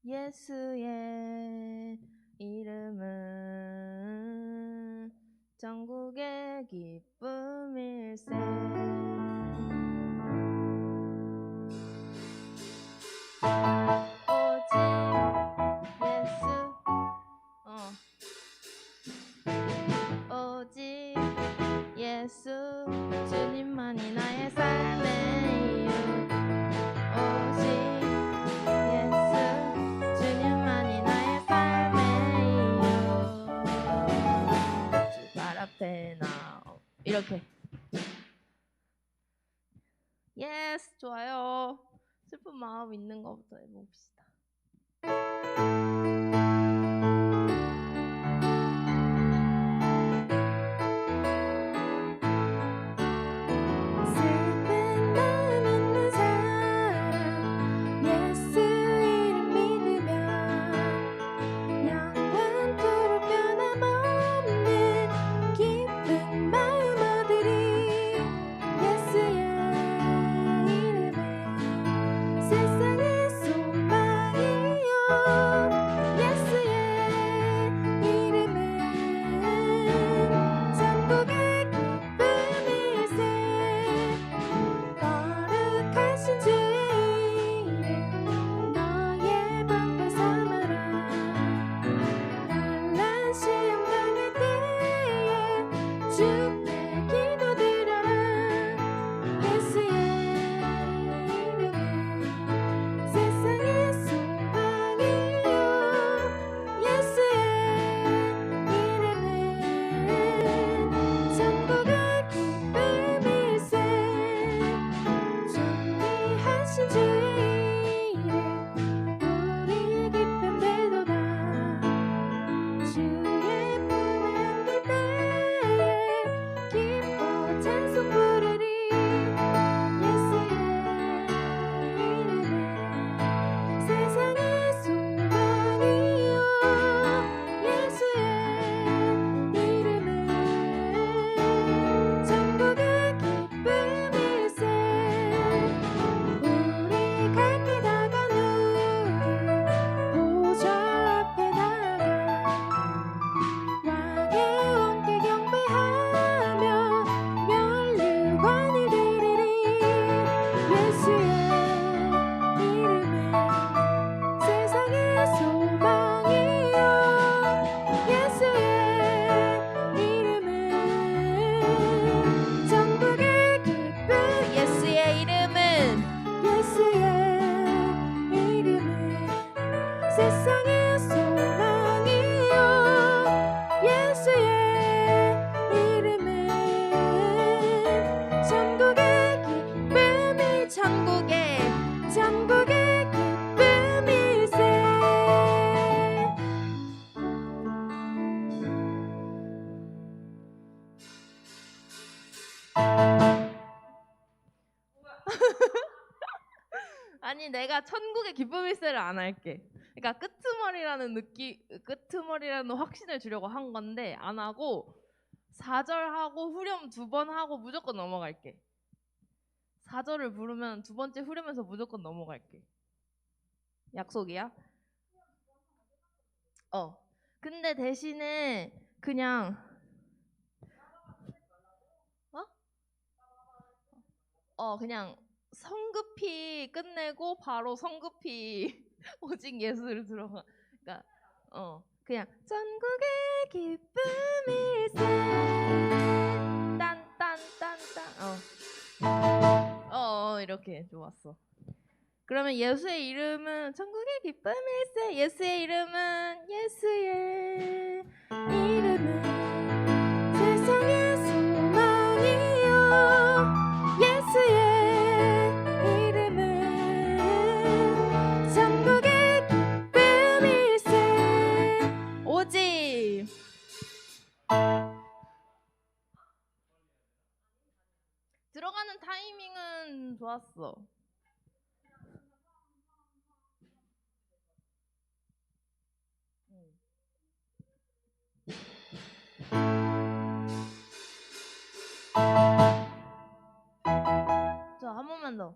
예수의 이름은 전국의 기쁨일세. 오직 예수 주님만이 나의 삶의 이유. 오직 예수 주님만이 나의 삶의 이유. 주 발 앞에 나 이렇게. 예스, 좋아요. 슬픈 마음 있는 것부터 해봅시다. 아니, 내가 천국의 기쁨일세를 안 할게. 그러니까 끄트머리라는 확신을 주려고 한 건데 안 하고 4절 하고 후렴 2번 하고 무조건 넘어갈게. 4절을 부르면 2번째 후렴에서 무조건 넘어갈게. 약속이야? 근데 대신에 그냥 그냥 성급히 끝내고 바로 성급히 오직 예수를 들어가. 그러니까 그냥 전국의 기쁨일세 딴딴딴딴 이렇게 좋았어. 그러면 예수의 이름은 천국의 기쁨일세. 예수의 이름은 예수의 이름은 세상의 소망이요. 예수의 이름은 천국의 기쁨일세. 오직 들어가는 타이밍은 좋았어. 자, 한 번만 더.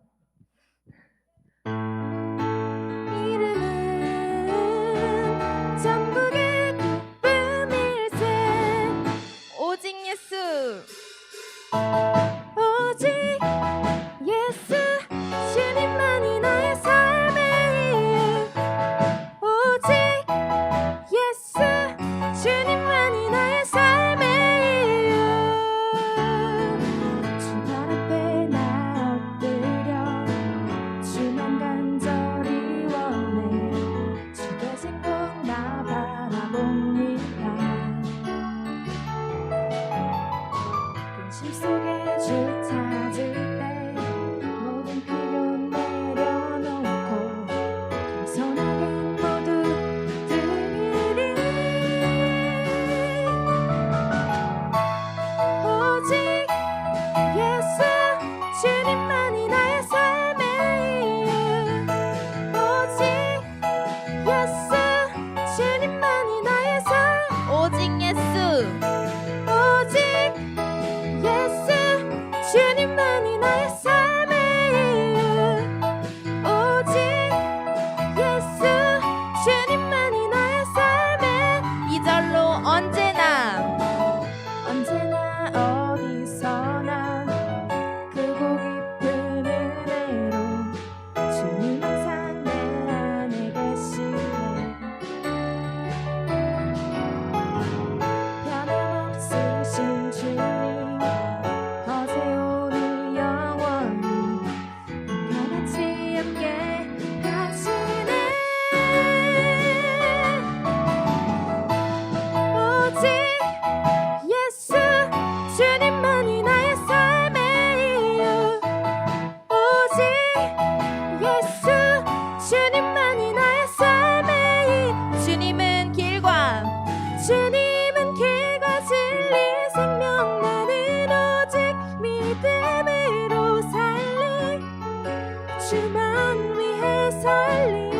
주만 위해 살리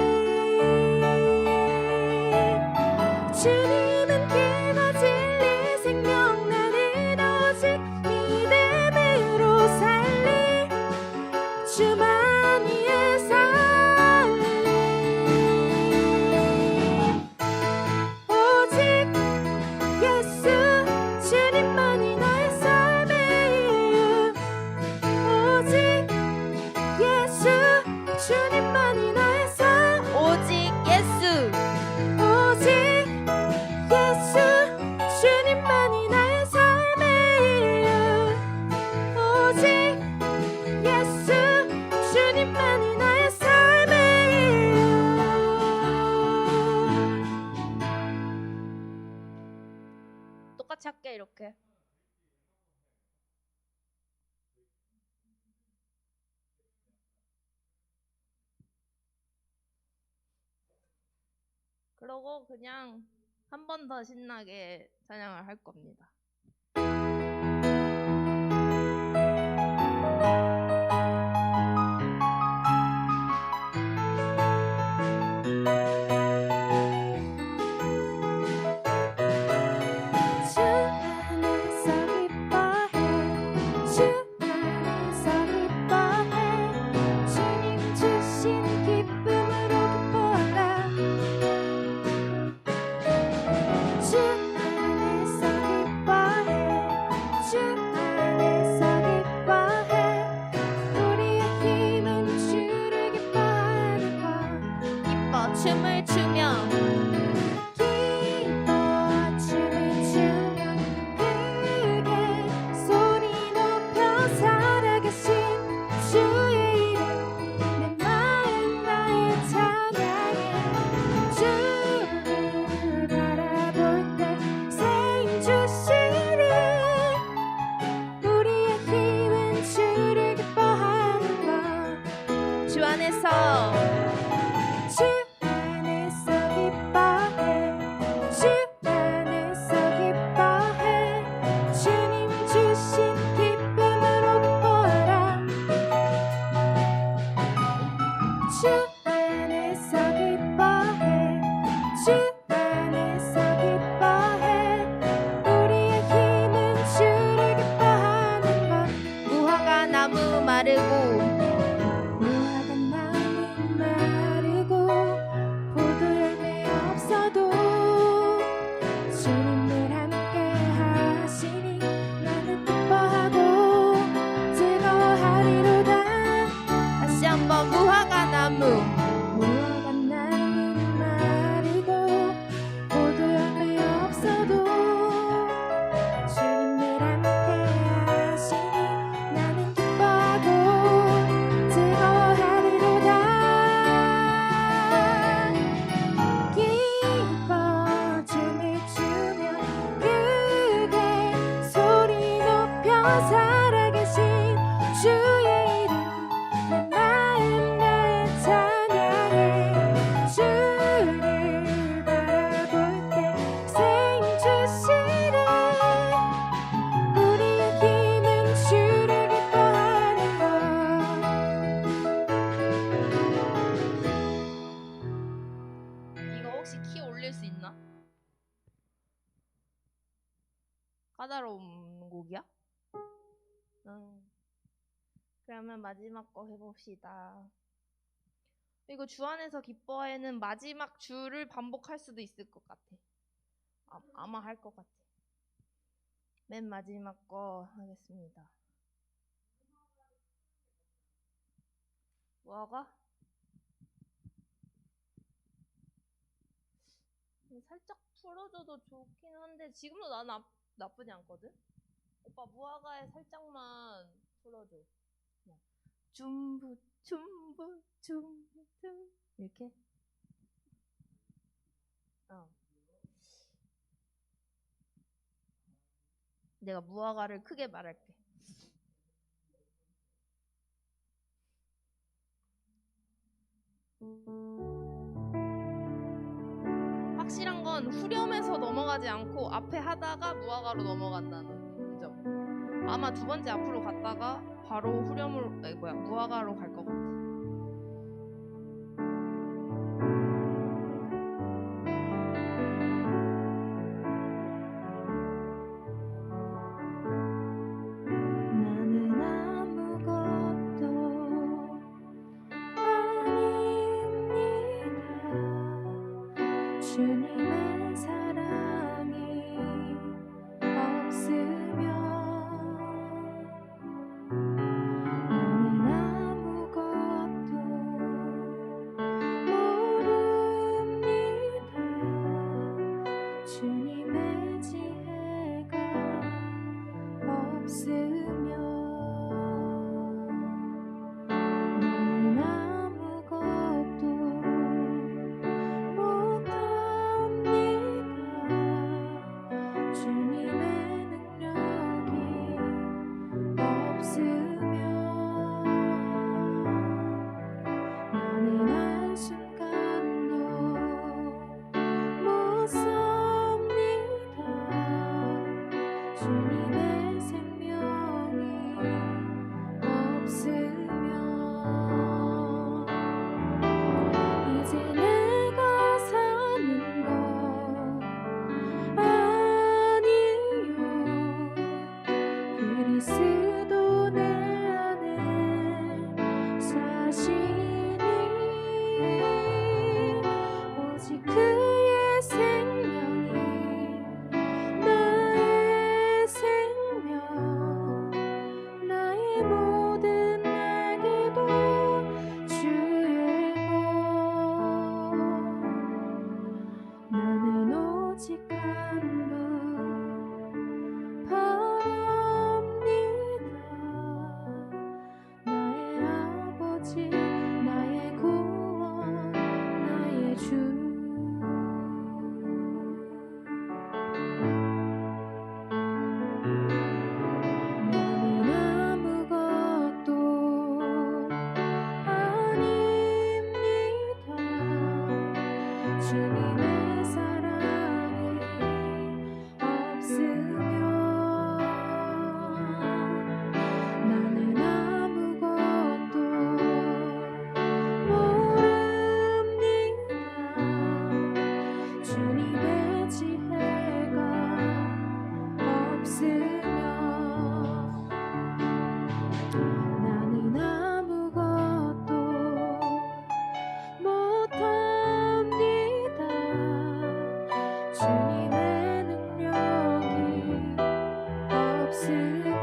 주님은 길과 진리 생명 나는 오직 믿음으로 살리 주만 위해 살리 오직 예수 주님만이 나의 삶의 이유 오직 예수 주님만이 나의 삶 오직 예수 오직 예수 주님만이 나의 삶의 이유 오직 예수 주님만이 나의 삶의 이유 똑같이 할게 이렇게. 그러고 그냥 한 번 더 신나게 찬양을 할 겁니다. 주 안에서 기뻐해 주 안에서 기뻐해 주님 주신 기쁨으로 기뻐하라 주 안에서 기뻐해 주 안에서 기뻐해 우리의 힘은 주를 기뻐하는 것 기뻐 춤을 추며 기뻐 춤을 추며 크게 소리 높여 살아계신 주의 이름 내 마음 나의 찬양해 주를 바라볼 때 새 힘 주시리 우리의 힘은 주를 기뻐하는 것 주 안에서 주 안에서 기뻐해 주 안에서 기뻐해 주님 주신 기쁨으로 기뻐하라 주 안에서 기뻐해 주 안에서 기뻐해 우리의 힘은 주를 기뻐하는 것 무화과 나무 마르고 무화과 나무 마르고 포도열매 없어도 주님을 함께 하시니 나는 기뻐하고 즐거워하리로다 다시 한번 무화과 나무 마르고 포도열매 없어도 주님을 함께 하시니 나는 기뻐하고 즐거워하리로다 기뻐 춤을 추며 크게 소리 높여 살아계신 주의 이름 내 마음 나의 찬양해 주를 바라볼 때 새 힘 주시리 우리의 힘은 주를 기뻐하는 것 이거 혹시 키 올릴 수 있나? 까다로운 곡이야? 그러면 마지막 거 해봅시다. 이거 주 안에서 기뻐해는 마지막 주를 반복할 수도 있을 것 같아. 아마 할 것 같아. 맨 마지막 거 하겠습니다. 뭐가? 살짝 풀어줘도 좋긴 한데 지금도 나는 나쁘지 않거든? 오빠 무화과에 살짝만 풀어줘. 그냥 춤부 춤부 춤부 이렇게. 내가 무화과를 크게 말할게. 확실한 건 후렴에서 넘어가지 않고 앞에 하다가 무화과로 넘어간다는 점. 아마 두 번째 앞으로 갔다가 바로 무화과로 갈 것 같아. 주님의 사랑이 없으면 나는 아무것도 모릅니다. 주님의 지혜가 없으면 나는 아무것도 못합니다. 주님의 능력이 없으면 나는 한순간도 못 삽니다. 주님의 생명이 없으면 이제 내가 사는 것 아니요 그리스도 내 안에 사시니 오직 그의 생명이 나의 생명 나의 모든 날들도 주의 것 나는 오직 한 분 바랍니다. 나의 아버지 나의 구원 나의 주 나는 아무것도 아닙니다. 주님의 사랑이 없으면 나는 아무것도 모릅니다. 주님의 지혜가 없으면 나는 아무것도 못합니다. 주님의 능력이 없으면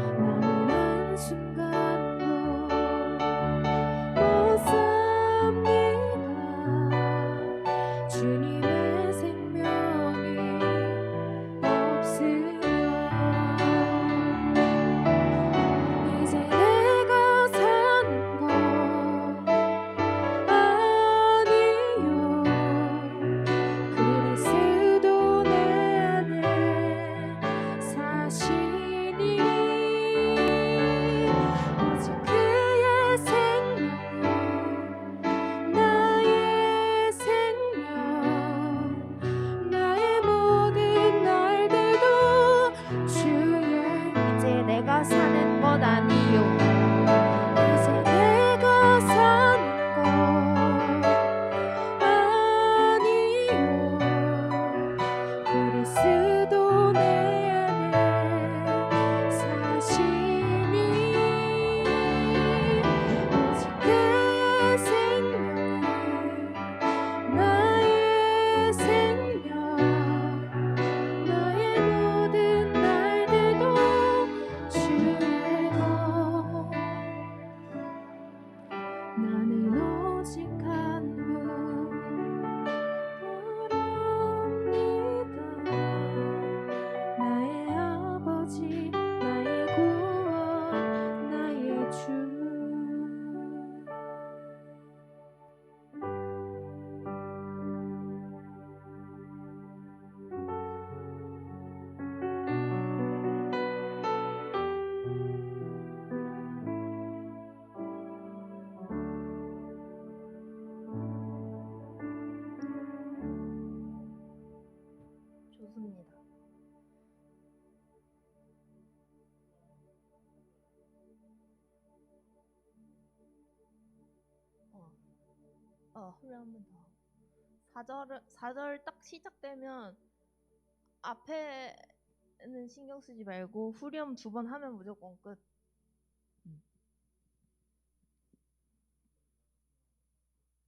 나는 한순간도 못 삽니다. 주님의 생명이 없으면 이제 내가 사는 것 아니요 그리스도 내 안에 사시니 오직 그의 생명이 나의 생명 나의 모든 날들도 주의 이제 내가 사는 것 아니요 이제 내가 사는 것 아니요 그리스도 내 안에 사시니 오직 그의 생명이 나의 생명 나의 모든 날들도 주의 것 나는 오직 한 분 바랍니다. 나의 아버지 나의 구원 나의 주 좋습니다. 후렴 한번 더. 4절 딱 시작되면 앞에는 신경 쓰지 말고 후렴 2번 하면 무조건 끝.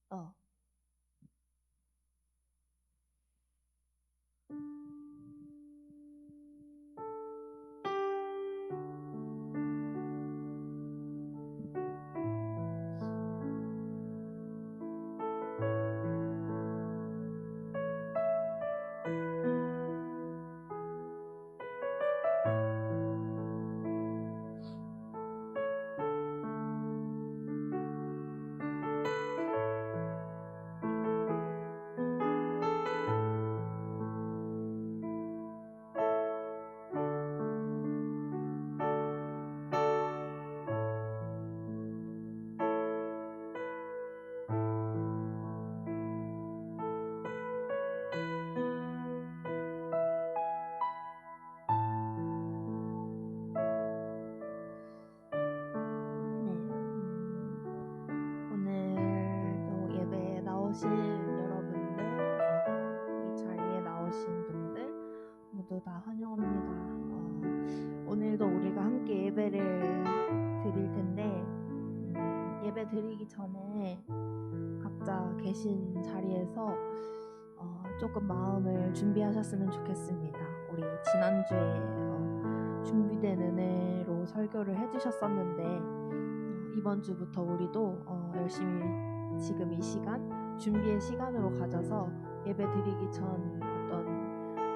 어. 오신 여러분들, 이 자리에 나오신 분들 모두 다 환영합니다. 오늘도 우리가 함께 예배를 드릴 텐데 예배 드리기 전에 각자 계신 자리에서 조금 마음을 준비하셨으면 좋겠습니다. 우리 지난주에 준비된 은혜로 설교를 해주셨었는데 이번 주부터 우리도 열심히 지금 이 시간 준비의 시간으로 가져서 예배 드리기 전 어떤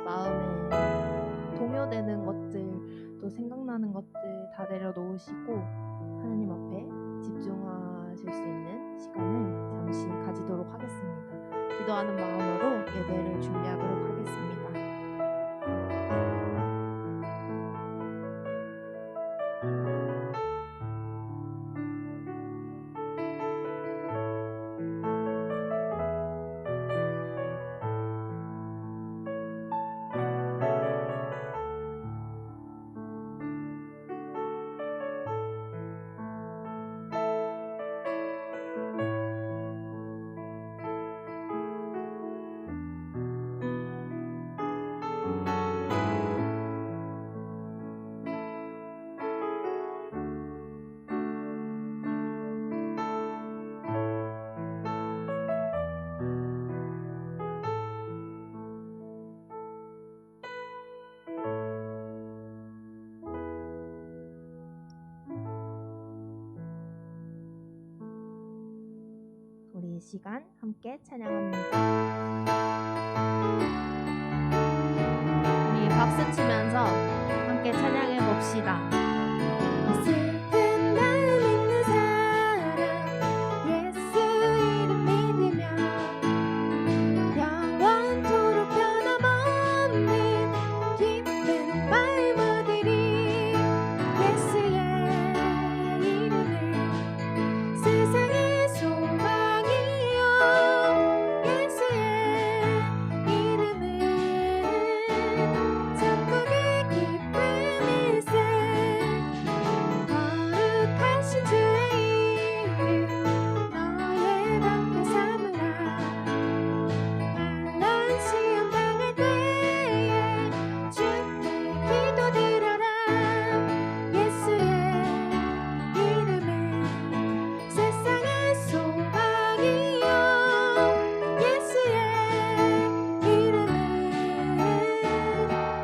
마음에 동요되는 것들 또 생각나는 것들 다 내려놓으시고 하나님 앞에 집중하실 수 있는 시간을 잠시 가지도록 하겠습니다. 기도하는 마음으로 예배를 준비하도록 하겠습니다. 우리 이 시간 함께 찬양합니다. 우리 박수 치면서 함께 찬양해 봅시다. 슬픈 마음 있는 사람 예수 이름 믿으며 영원토록 변함없는 기쁜 마음 얻으리. 예수의 이름은 세상의 소망이요 예수의 이름은 천국의 기쁨일세. 거룩하신 주의 이름 너의 방패 삼으라. 환난 시험 당할 때에 주께 기도드려라. 예수의 이름은 세상의 소망이요 예수의 이름은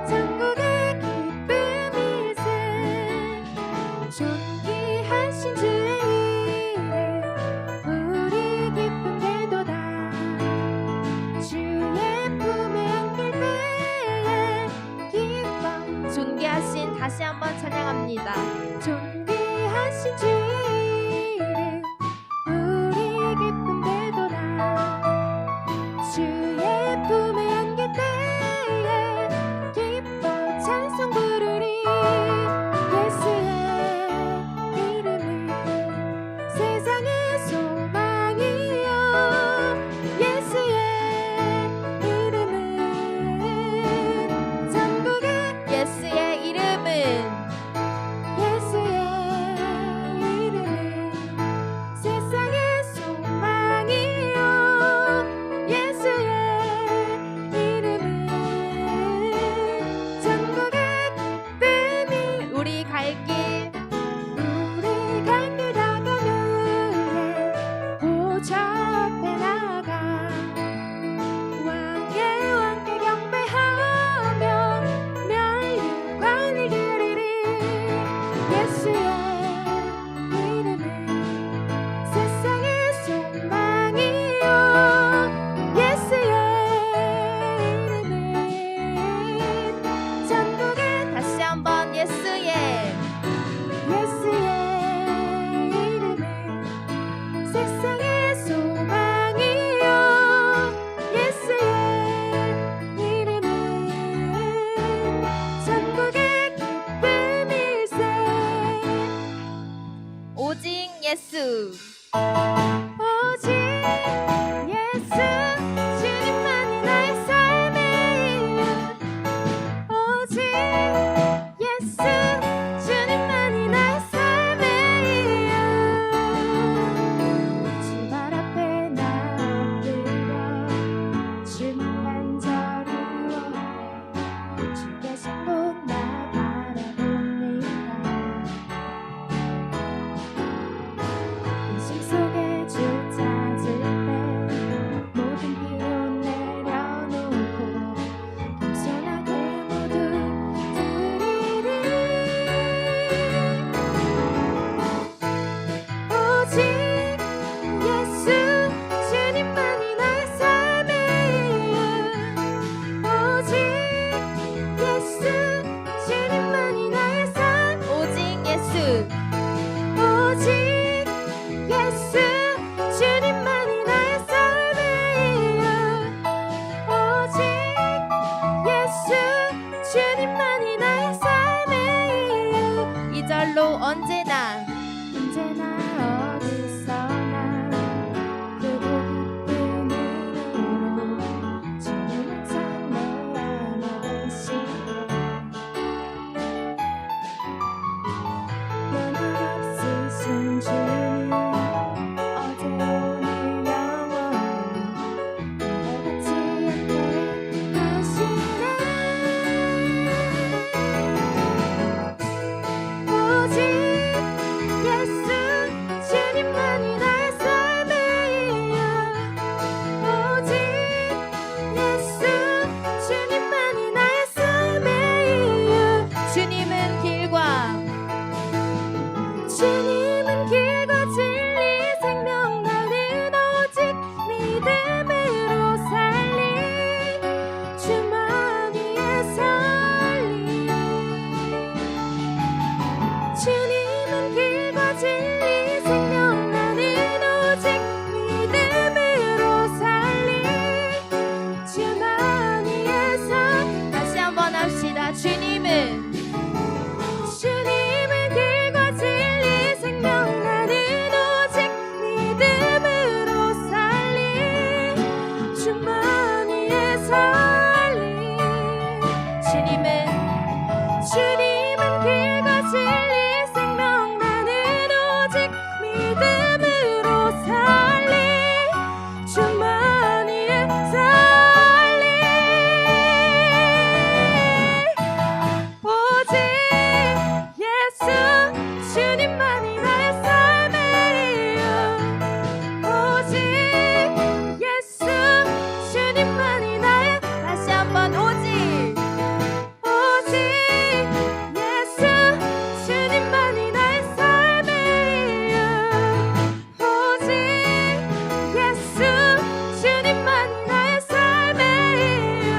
천국의 기쁨일세. 존귀하신 주의 이름 우리 기쁨 되도다. 주의 품에 안길 때에 기뻐. 존귀하신 다시 한번 찬양합니다. 존귀하신 주의 이름 우리 기쁨 되도다. 주의 품에 안길 때에 기뻐 찬송 부르리. 예수의 이름은 세상의 소망이요 예수의 이름은 천국의 예수의 이름은 예수의 이름은 세상의 소망이요 예수의 이름은 천국의 기쁨이. 우리 갈 길 우리 갈 길 다가는 후에 보좌 앞에 나가 왕의 왕께 경배하며 멸류관을 드리리. 예수의 이름은 세상의 소망이요 예수의 이름은 천국의. 다시 한번 예수의 예수의 이름은 세상의 소망이요 예수의 이름은 천국의 기쁨일세. 오직 예수. 오직 예수 주님만이 나의 삶의 이유. 오직 예수 주님만이 나의 삶의 이유. 주말 앞에 나를 오직 예수 주님만이 나의 삶의 이유 오직 예수 주님만이 나의 삶의 이유 이 절로 언제나 어디서나 크고 깊은 눈으로 주님을 찬양해야 되시네 변함없으신 주님 어제 오늘 영원히 변하지 않게 하시네 오직 예수 주님만이 나의 삶의 이유 오직 예수 주님만이 나의 삶의 이유 주님은 길과 진리 생명 나는 오직 믿음으로 살리 주머니에 살리 주님은 길과 진리 생명 나는 오직 믿음으로 살리 주머니에서 다시 한번 합시다 주님은 길과 진리 생명 나는 오직 믿음으로 살리 주머니에 살리 주님은 길과 진리 생명 나는 오직 믿음으로 살리 주머니에 살리 오직 예수 주님만이 나의 삶의 이유 오직 예수 주님만이 나의 다시 한번 오직 예수 주님만이 나의 삶의 이유 오직 예수 주님만이 나의 삶의 이유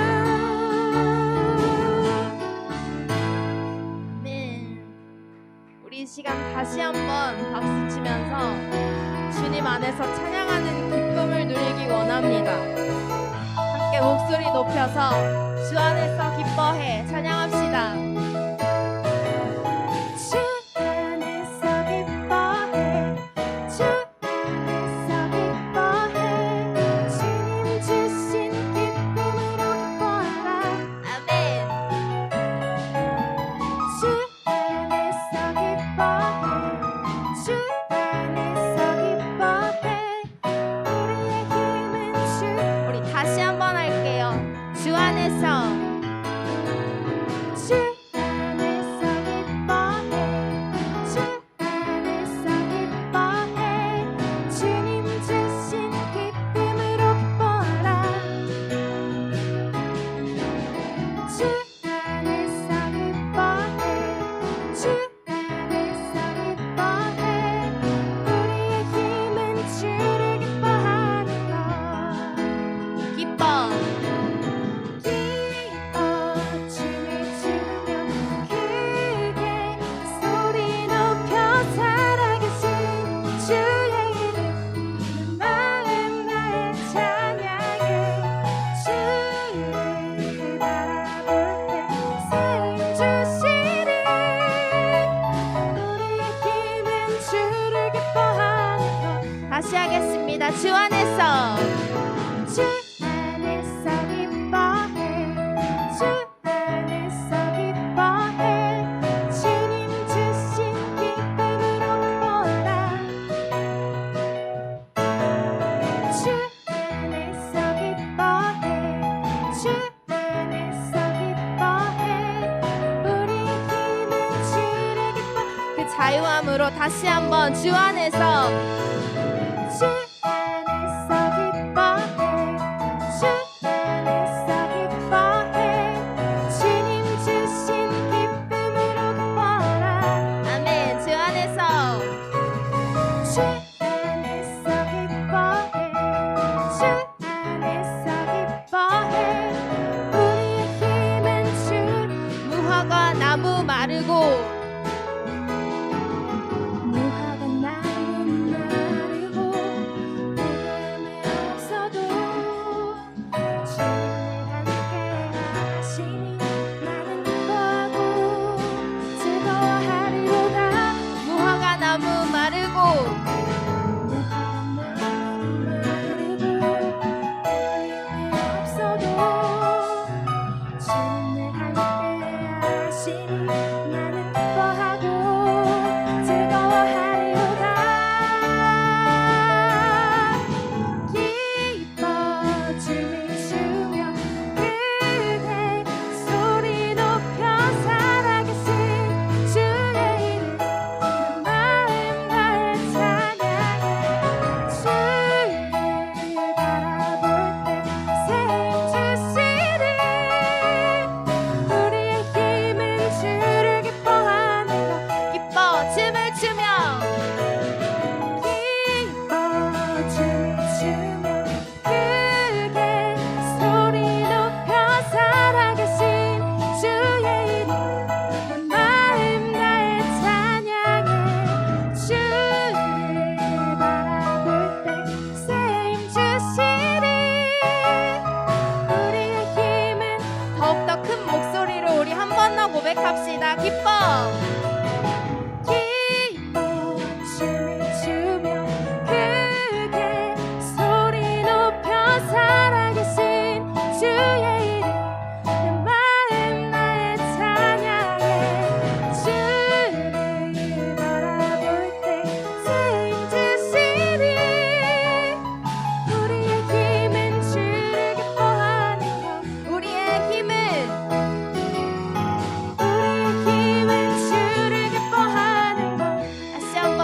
아멘 우리 이 시간 다시 한번 박수 치면서 주님 안에서 찬양하는 기쁨을 누리기 원합니다. 함께 목소리 높여서 주 안에서 기뻐해 찬양합시다. 주 안에서 기뻐해 주 안에서 기뻐해 주님 주신 기쁨으로 기뻐하라 아멘 주 안에서 기뻐해 주 안에서 기뻐해 우리의 힘은 주 우리 다시 한번 할게요. 주 안에서 주 안에서 기뻐해 주 안에서 기뻐해 주님 주신 기쁨으로 기뻐하라 주 안에서 기뻐해 주 안에서 기뻐해 우리의 힘은 주를 기뻐하는 것 기뻐 춤을 추며 크게 소리 높여 살아계신 주의 이름 마음 나의 찬양해 주를 바라볼 때 삶 주시리 우리의 힘은 주를 기뻐하는 것 다시 하겠습니다. 주 안에서 주 안에서 기뻐해 주 안에서 기뻐해 주님 주신 기쁨으로 기뻐하라 주 안에서 기뻐해 주 안에서 기뻐해 우리의 힘은 주를 기뻐 그 자유함으로 다시 한번 주 안에서 주 안에서 기뻐해 주 안에서 기뻐해 주님 주신 기쁨으로 기뻐하라 아멘 주 안에서 주 안에서 기뻐해 주 안에서 기뻐해 우리의 힘은 주 무화과 나무 마르고 무화과 나무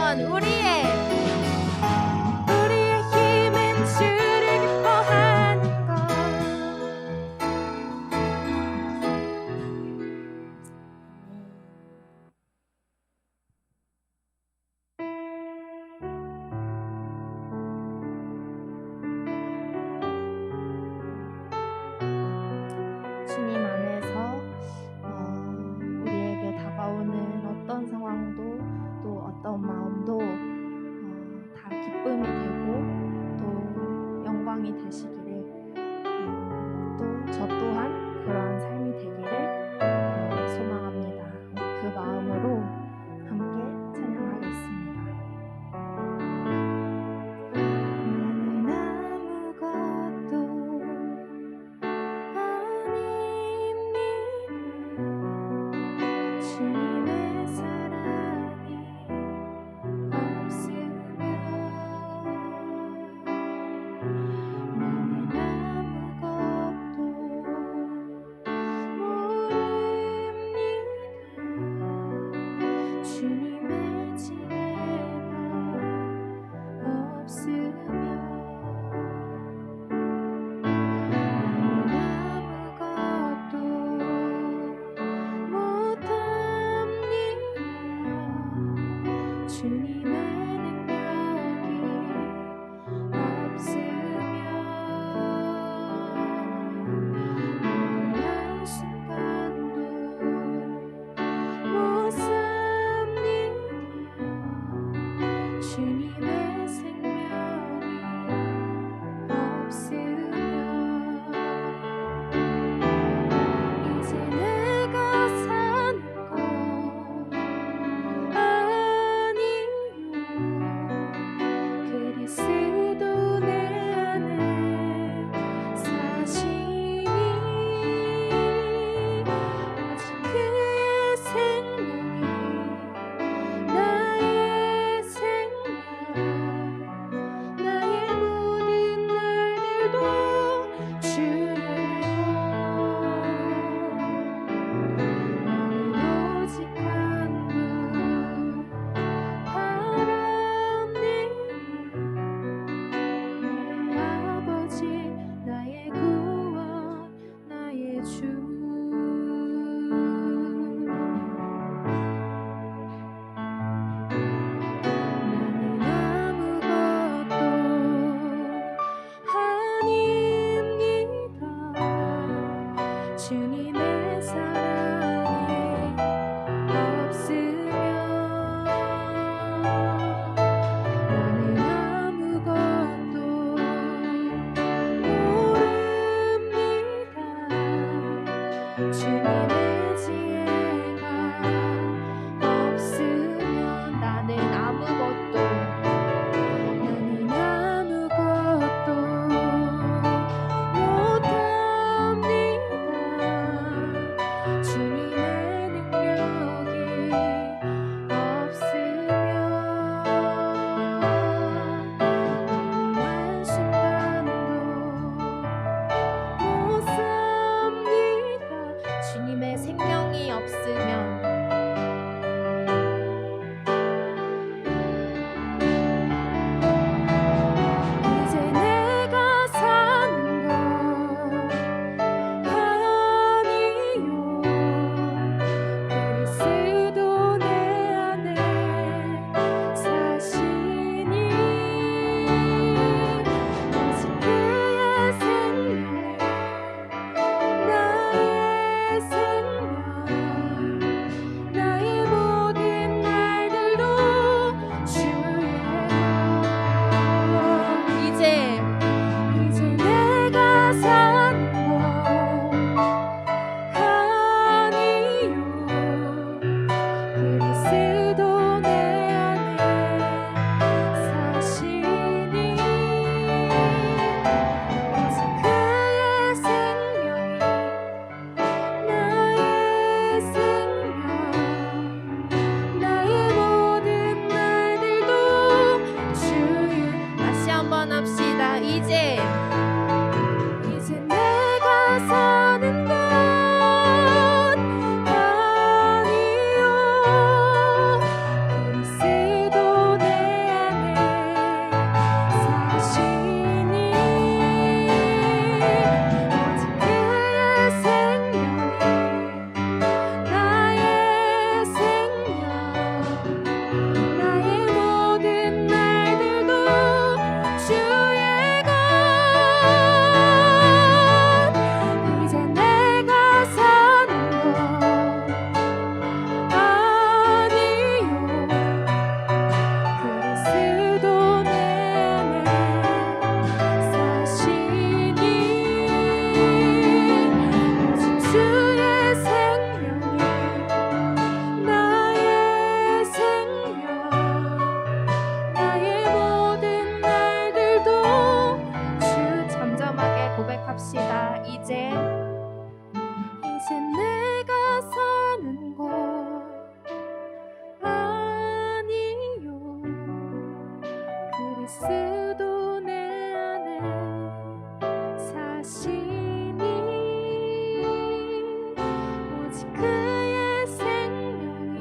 한번 우리의 힘은 주를 기뻐하는 것. 주님 안에서 우리에게 다가오는 어떤 상황도 또 어떤 마음도 그리스도 내 안에 사시니 오직 주의 생명이 나의 생명 나의 모든 날들도 주 잠잠하게 고백합시다. 이제 내가 사는 것 아니요 그리스도 내 안에 사시니 오직 그의 생명이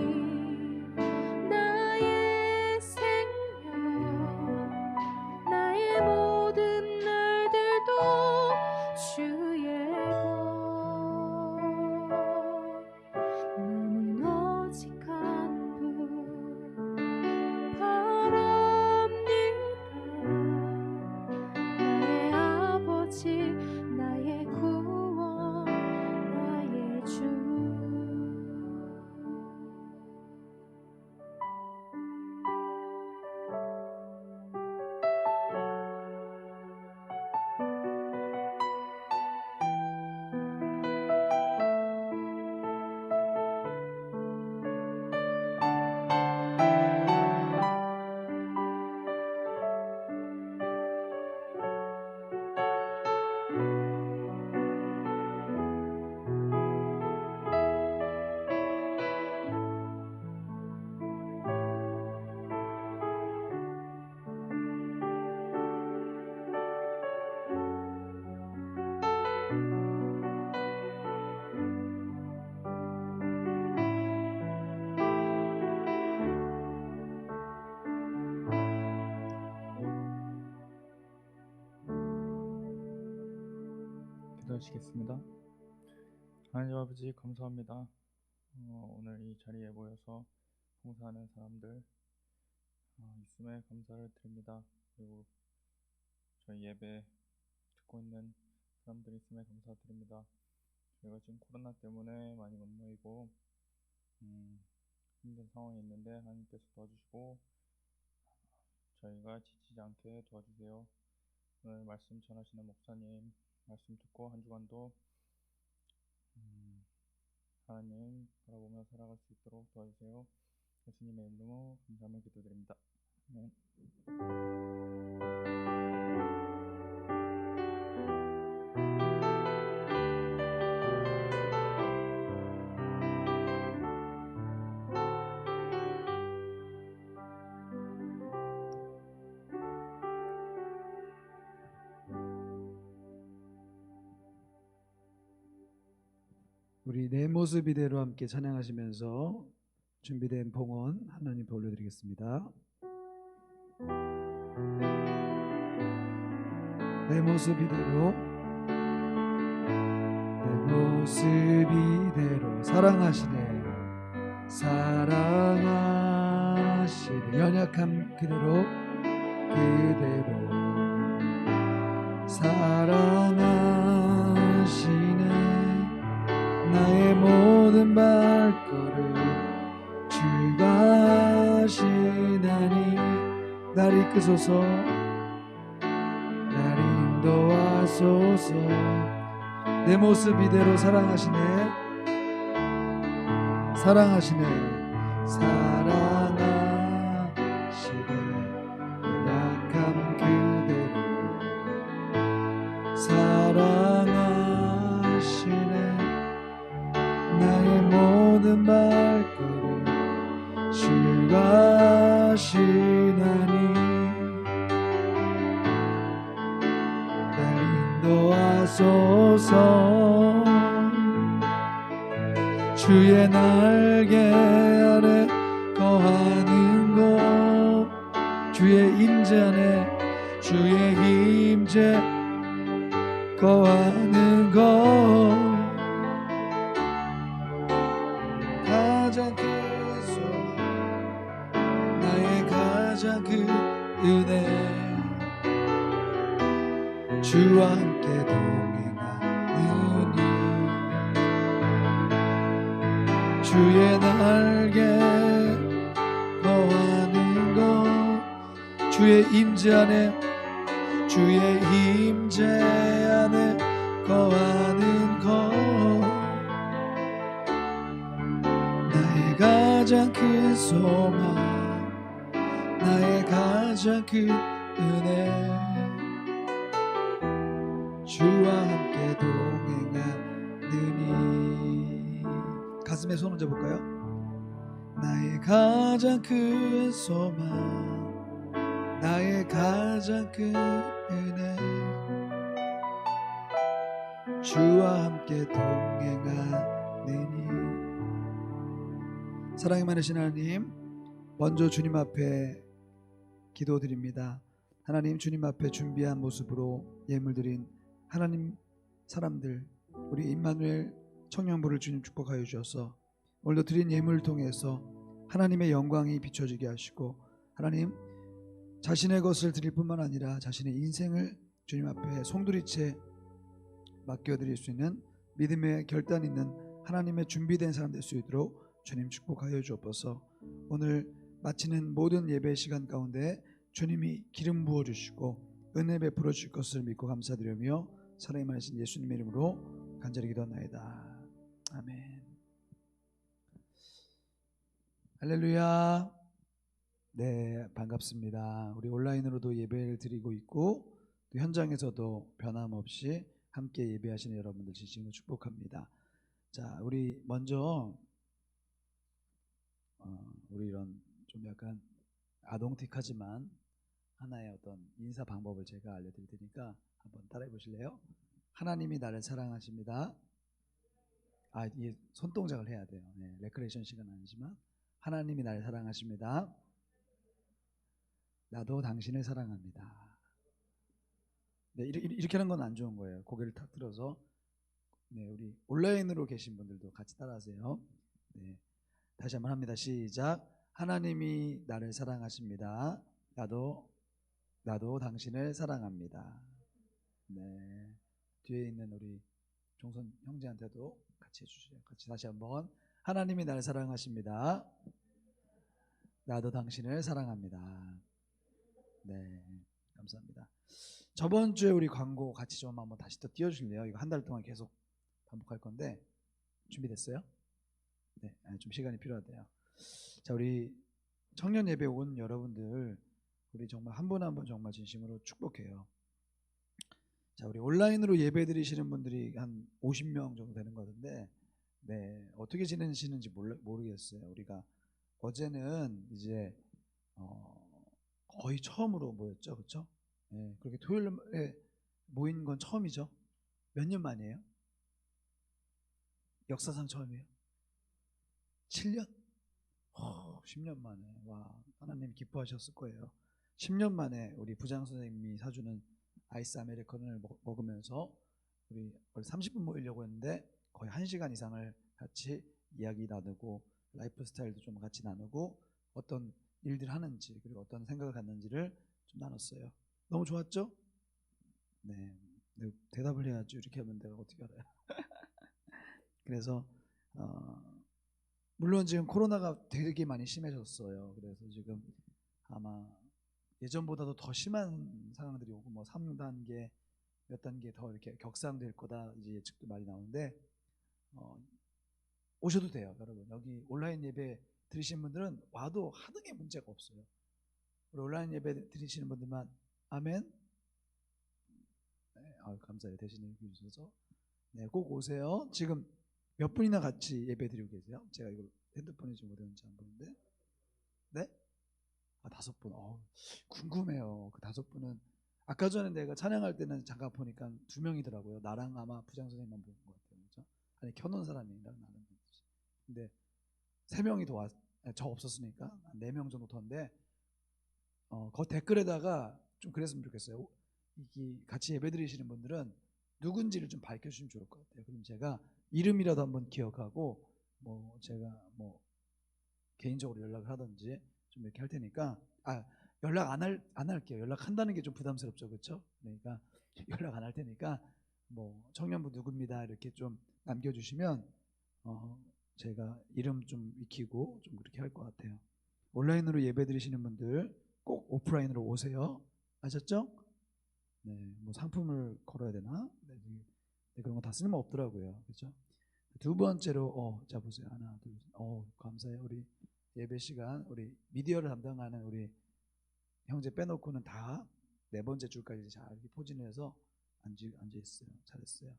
나의 생명 나의 모든 날들도 주의 나는 오직 한 분 바랍니다. 나의 아버지 나의 구원 나의 주. 기도하시겠습니다. 하나님 아버지 감사합니다. 오늘 이 자리에 모여서 봉사하는 사람들 있음에 감사를 드립니다. 그리고 저희 예배 듣고 있는 사람들 있음에 감사드립니다. 저희가 지금 코로나 때문에 많이 못 모이고 힘든 상황이 있는데 하나님께서 도와주시고 저희가 지치지 않게 도와주세요. 오늘 말씀 전하시는 목사님 말씀 듣고 한 주간도 하나님 바라보며 살아갈 수 있도록 도와주세요. 예수님의 이름으로 감사함을 기도드립니다. 아멘. 우리 내 모습 이대로 함께 찬양하시면서 준비된 봉헌 하나님께 올려드리겠습니다. 내 모습 이대로 내 모습 이대로 사랑하시네 사랑하시네 연약함 그대로 사랑하시네 나의 모든 발걸음 주가 하시나니 날 이끄소서 날 인도하소서 내 모습 이대로 사랑하시네 사랑하시네 연약함 그대로 사랑하시네 나의 모든 발걸음 주가 하시나니 날 인도하소서 주의 날개 아래 거하는 것 주의 임재 안에 주의 임재 거하는 것 가장 큰 소망 나의 가장 큰 은혜 주와 함께 동행하느니 주의 날개 거하는 것 주의 임재 안에 주의 임재 안에 거하는 것 나의 가장 큰 소망 나의 가장 큰 은혜 주와 함께 동행하느니 가슴에 손 얹어볼까요? 나의 가장 큰 소망 나의 가장 큰 은혜 주와 함께 동행하느니 사랑이 많으신 하나님 먼저 주님 앞에 기도드립니다. 하나님 주님 앞에 준비한 모습으로 예물드린 하나님 사람들 우리 임마누엘 청년부를 주님 축복하여 주셔서 오늘도 드린 예물을 통해서 하나님의 영광이 비춰지게 하시고 하나님 자신의 것을 드릴 뿐만 아니라 자신의 인생을 주님 앞에 송두리째 맡겨드릴 수 있는 믿음의 결단 있는 하나님의 준비된 사람 될 수 있도록 주님 축복하여 주옵소서. 오늘 마치는 모든 예배 시간 가운데 주님이 기름 부어주시고 은혜 베풀어 주실 것을 믿고 감사드리며 사랑이 많으신 예수님의 이름으로 간절히 기도하나이다. 아멘. 할렐루야. 네, 반갑습니다. 우리 온라인으로도 예배를 드리고 있고 또 현장에서도 변함없이 함께 예배하시는 여러분들 진심으로 축복합니다. 자, 우리 먼저 우리 이런 좀 약간 아동틱하지만 하나의 어떤 인사 방법을 제가 알려드릴 테니까 한번 따라해 보실래요? 하나님이 나를 사랑하십니다. 이게 손동작을 해야 돼요. 네, 레크레이션 시간 아니지만 하나님이 나를 사랑하십니다. 나도 당신을 사랑합니다. 네, 이렇게 하는 건 안 좋은 거예요. 고개를 탁 들어서. 네, 우리 온라인으로 계신 분들도 같이 따라하세요. 네, 다시 한번 합니다. 시작. 하나님이 나를 사랑하십니다. 나도 당신을 사랑합니다. 네, 뒤에 있는 우리 종선 형제한테도 같이 해주세요. 같이 다시 한번. 하나님이 나를 사랑하십니다. 나도 당신을 사랑합니다. 네, 감사합니다. 저번 주에 우리 광고 같이 좀 한번 다시 또 띄워주실래요? 이거 한 달 동안 계속 반복할 건데 준비됐어요? 네, 좀 시간이 필요하대요. 자, 우리 청년 예배 온 여러분들 우리 정말 한 분 한 분 정말 진심으로 축복해요. 자, 우리 온라인으로 예배 드리시는 분들이 한 50명 정도 되는 것 같은데 네, 어떻게 지내시는지 모르겠어요. 우리가 어제는 이제 거의 처음으로 모였죠, 그렇죠? 네, 그렇게 토요일에 모인 건 처음이죠. 몇 년 만이에요? 역사상 처음이에요? 7년? 10년 만에. 와, 하나님 기뻐하셨을 거예요. 10년 만에 우리 부장 선생님이 사주는 아이스 아메리카노를 먹으면서 우리 30분 모이려고 했는데 거의 1시간 이상을 같이 이야기 나누고 라이프 스타일도 좀 같이 나누고 어떤 일들 하는지 그리고 어떤 생각을 갖는지를 좀 나눴어요. 너무 좋았죠? 네, 대답을 해야지. 이렇게 하면 내가 어떻게 알아요? 그래서 물론 지금 코로나가 되게 많이 심해졌어요. 그래서 지금 아마 예전보다도 더 심한 상황들이 오고 뭐 3단계 몇 단계 더 이렇게 격상될 거다 이제 예측도 많이 나오는데 오셔도 돼요, 여러분. 여기 온라인 예배 들으시는 분들은 와도 하등의 문제가 없어요. 우리 온라인 예배 들으시는 분들만 아멘. 네, 감사해요. 대신에 해주셔서. 네, 꼭 오세요. 지금 몇 분이나 같이 예배 드리고 계세요? 제가 이걸 핸드폰에 좀 어려운지 안 보는데. 네? 5분. 궁금해요. 그 5분은 아까 전에 내가 찬양할 때는 잠깐 보니까 2명이더라고요. 나랑 아마 부장 선생님만 본 것 같아요. 그렇죠? 아니 켜놓은 사람이랑 나는. 근데 3명이 더 저 없었으니까 4명 정도 더인데 그 댓글에다가 좀 그랬으면 좋겠어요. 이 같이 예배 드리시는 분들은 누군지를 좀 밝혀주시면 좋을 것 같아요. 그럼 제가 이름이라도 한번 기억하고 뭐 제가 뭐 개인적으로 연락을 하든지 좀 이렇게 할 테니까 연락 안 할게요. 연락한다는 게 좀 부담스럽죠, 그렇죠? 그러니까 연락 안 할 테니까 뭐 청년부 누굽니다 이렇게 좀 남겨주시면 제가 이름 좀 익히고 좀 그렇게 할 것 같아요. 온라인으로 예배 드리시는 분들 꼭 오프라인으로 오세요. 아셨죠? 네, 뭐 상품을 걸어야 되나? 네, 그런 거 다 쓸모 없더라고요. 그렇죠? 두 번째로 자 보세요. 하나, 둘, 셋. 감사해요. 우리 예배 시간 우리 미디어를 담당하는 우리 형제 빼놓고는 다 네 번째 줄까지 잘 이렇게 포진해서 앉아 있어요. 잘했어요.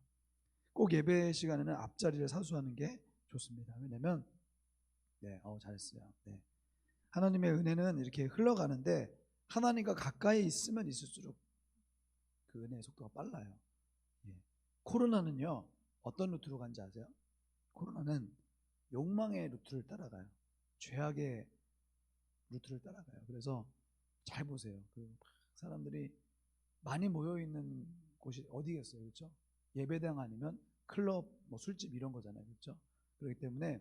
꼭 예배 시간에는 앞자리를 사수하는 게 좋습니다. 왜냐면 잘했어요. 네. 하나님의 은혜는 이렇게 흘러가는데 하나님과 가까이 있으면 있을수록 그 은혜의 속도가 빨라요. 예. 코로나는요 어떤 루트로 간지 아세요? 코로나는 욕망의 루트를 따라가요. 죄악의 루트를 따라가요. 그래서 잘 보세요. 그 사람들이 많이 모여 있는 곳이 어디겠어요, 그렇죠? 예배당 아니면 클럽, 뭐 술집 이런 거잖아요, 그렇죠? 그렇기 때문에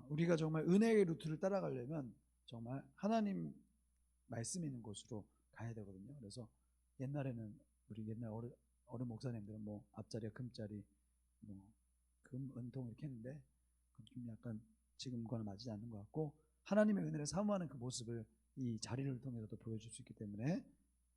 우리가 정말 은혜의 루트를 따라가려면 정말 하나님 말씀 있는 곳으로 가야 되거든요. 그래서 옛날에는 우리 옛날 어른 목사님들은 뭐 앞자리가 금자리, 뭐 금, 은통 이렇게 했는데 좀 약간 지금과는 맞지 않는 것 같고 하나님의 은혜를 사모하는 그 모습을 이 자리를 통해서도 보여줄 수 있기 때문에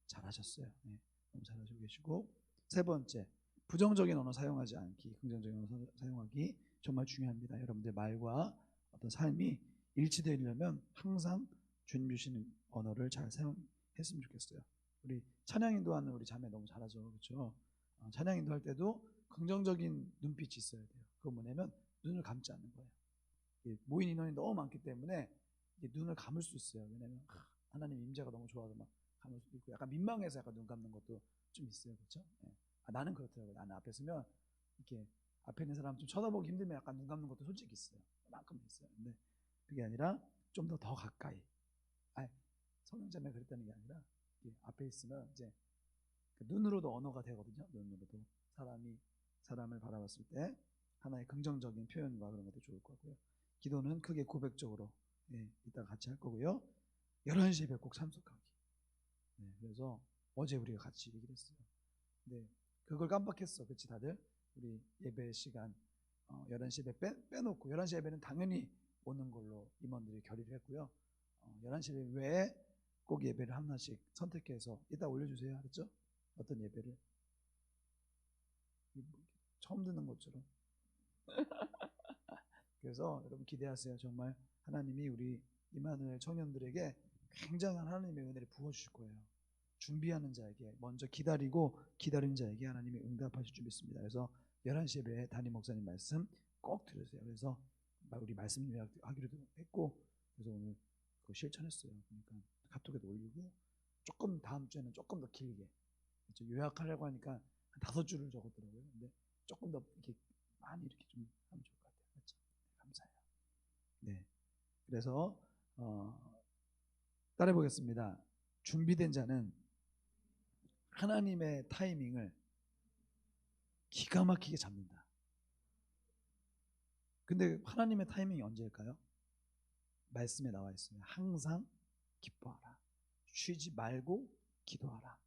잘하셨어요. 네, 너무 잘하시고 계시고 세 번째 부정적인 언어 사용하지 않기, 긍정적인 언어 사용하기 정말 중요합니다. 여러분들 말과 어떤 삶이 일치되려면 항상 주님 주시는 언어를 잘 사용했으면 좋겠어요. 우리 찬양 인도하는 우리 자매 너무 잘하죠, 그렇죠? 찬양 인도할 때도 긍정적인 눈빛이 있어야 돼요. 그건 뭐냐면 눈을 감지 않는 거예요. 모인 인원이 너무 많기 때문에 눈을 감을 수 있어요. 왜냐면 하나님 임재가 너무 좋아서 막 감을 수도 있고 약간 민망해서 약간 눈 감는 것도 좀 있어요, 그렇죠? 네. 나는 그렇더라고요. 나는 앞에 서면 이렇게 앞에 있는 사람 좀 쳐다보기 힘들면 약간 눈 감는 것도 솔직히 있어요. 만큼 있어요. 근데 그게 아니라 좀 더 가까이. 성령자매 그랬다는 게 아니라 앞에 있으면 이제 눈으로도 언어가 되거든요. 눈으로도 사람을 바라봤을 때 하나의 긍정적인 표현과 그런 것도 좋을 거고요. 기도는 크게 고백적으로 이따 같이 할 거고요. 11시 예배 꼭 참석하기. 그래서 어제 우리가 같이 얘기를 했어요. 네, 그걸 깜빡했어. 그렇지 다들? 우리 예배 시간 11시 예배 빼놓고 11시 예배는 당연히 오는 걸로 임원들이 결의를 했고요. 11시 예배 외에 꼭 예배를 하나씩 선택해서 이따 올려주세요. 알았죠? 어떤 예배를? 처음 듣는 것처럼. 그래서 여러분 기대하세요. 정말 하나님이 우리 이마누엘 청년들에게 굉장한 하나님의 은혜를 부어주실 거예요. 준비하는 자에게 먼저 기다리는 자에게 하나님이 응답하실 줄 믿습니다. 그래서 11시 예배에 담임 목사님 말씀 꼭 들으세요. 그래서 우리 말씀 요약하기로도 했고 그래서 오늘 그거 실천했어요. 그러니까 카톡에도 올리고 조금 다음 주에는 조금 더 길게 요약하려고 하니까 한 5줄을 적었더라고요. 근데 조금 더 이렇게 많이 이렇게 좀 하면 좋을 것 같아요. 맞죠? 감사해요. 네. 그래서 따라해 보겠습니다. 준비된 자는 하나님의 타이밍을 기가 막히게 잡는다. 근데 하나님의 타이밍이 언제일까요? 말씀에 나와 있습니다. 항상 기뻐하라. 쉬지 말고 기도하라.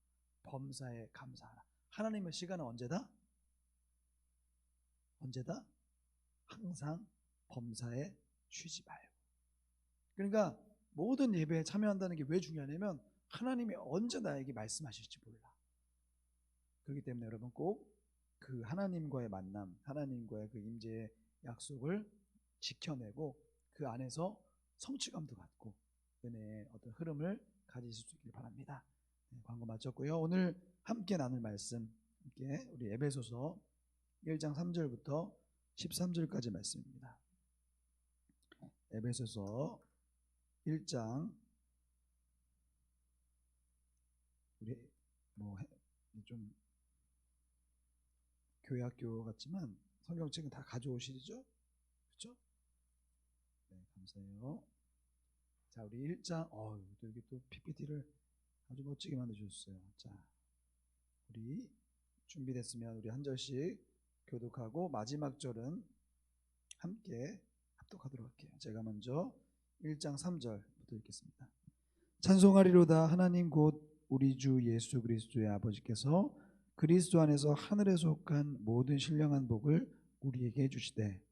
범사에 감사하라. 하나님의 시간은 언제다? 언제다? 항상 범사에 쉬지 말고. 그러니까 모든 예배에 참여한다는 게 왜 중요하냐면 하나님이 언제 나에게 말씀하실지 몰라. 그렇기 때문에 여러분 꼭 그 하나님과의 만남, 하나님과의 그 임재의 약속을 지켜내고 그 안에서 성취감도 갖고 은혜의 어떤 흐름을 가지실 수 있길 바랍니다. 네, 광고 마쳤고요. 오늘 함께 나눌 말씀 함께 우리 에베소서 1장 3절부터 13절까지 말씀입니다. 에베소서 1장 우리 좀 교회 학교 같지만 성경책은 다 가져오시죠? 그렇죠? 네, 감사해요. 자, 우리 1장 또 여기 또 PPT를 아주 멋지게 만들어주셨어요. 자, 우리 준비됐으면 우리 한 절씩 교독하고 마지막 절은 함께 합독하도록 할게요. 제가 먼저 1장 3절부터 읽겠습니다. 찬송하리로다. 하나님 곧 우리 주 예수 그리스도의 아버지께서 그리스도 안에서 하늘에 속한 모든 신령한 복을 우리에게 주시되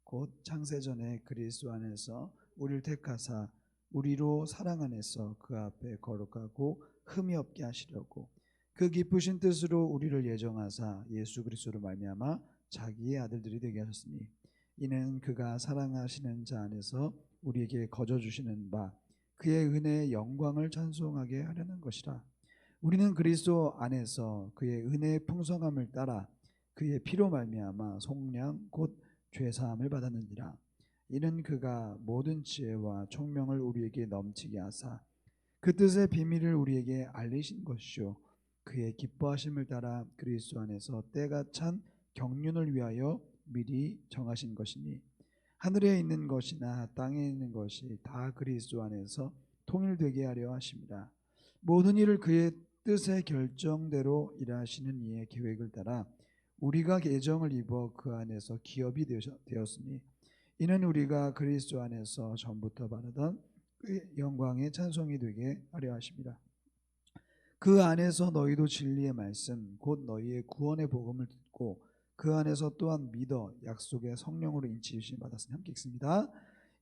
곧 창세전에 그리스도 안에서 우리를 택하사 우리로 사랑 안에서 그 앞에 거룩하고 흠이 없게 하시려고 그 기쁘신 뜻으로 우리를 예정하사 예수 그리스도로 말미암아 자기의 아들들이 되게 하셨으니 이는 그가 사랑하시는 자 안에서 우리에게 거저 주시는 바 그의 은혜의 영광을 찬송하게 하려는 것이라. 우리는 그리스도 안에서 그의 은혜의 풍성함을 따라 그의 피로 말미암아 속량 곧 죄사함을 받았느니라. 이는 그가 모든 지혜와 총명을 우리에게 넘치게 하사 그 뜻의 비밀을 우리에게 알리신 것이요 그의 기뻐하심을 따라 그리스도 안에서 때가 찬 경륜을 위하여 미리 정하신 것이니 하늘에 있는 것이나 땅에 있는 것이 다 그리스도 안에서 통일되게 하려 하심이라. 모든 일을 그의 뜻의 결정대로 일하시는 이의 계획을 따라 우리가 예정을 입어 그 안에서 기업이 되었으니 이는 우리가 그리스도 안에서 전부터 바라던 그의 영광의 찬송이 되게 하려 하심이라. 그 안에서 너희도 진리의 말씀 곧 너희의 구원의 복음을 듣고 그 안에서 또한 믿어 약속의 성령으로 인치심 받았으니 함께 읽습니다.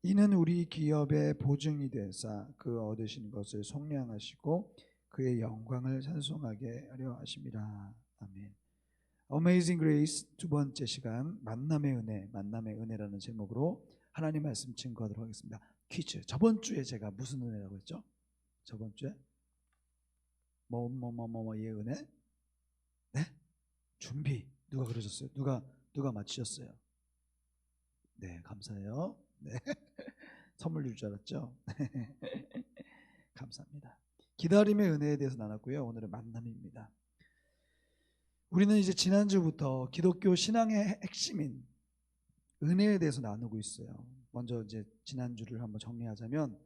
이는 우리 기업의 보증이 되사 그 얻으신 것을 속량하시고 그의 영광을 찬송하게 하려 하심이라. 아멘. Amazing Grace 두 번째 시간 만남의 은혜, 만남의 은혜라는 제목으로 하나님 말씀 증거하도록 하겠습니다. 퀴즈. 저번 주에 제가 무슨 은혜라고 했죠? 저번 주에 뭐의 은혜? 네? 준비. 누가 그러셨어요? 누가 맞히셨어요? 네, 감사해요. 네. 선물 줄 줄 알았죠? 감사합니다. 기다림의 은혜에 대해서 나눴고요. 오늘은 만남입니다. 우리는 이제 지난주부터 기독교 신앙의 핵심인 은혜에 대해서 나누고 있어요. 먼저 이제 지난주를 한번 정리하자면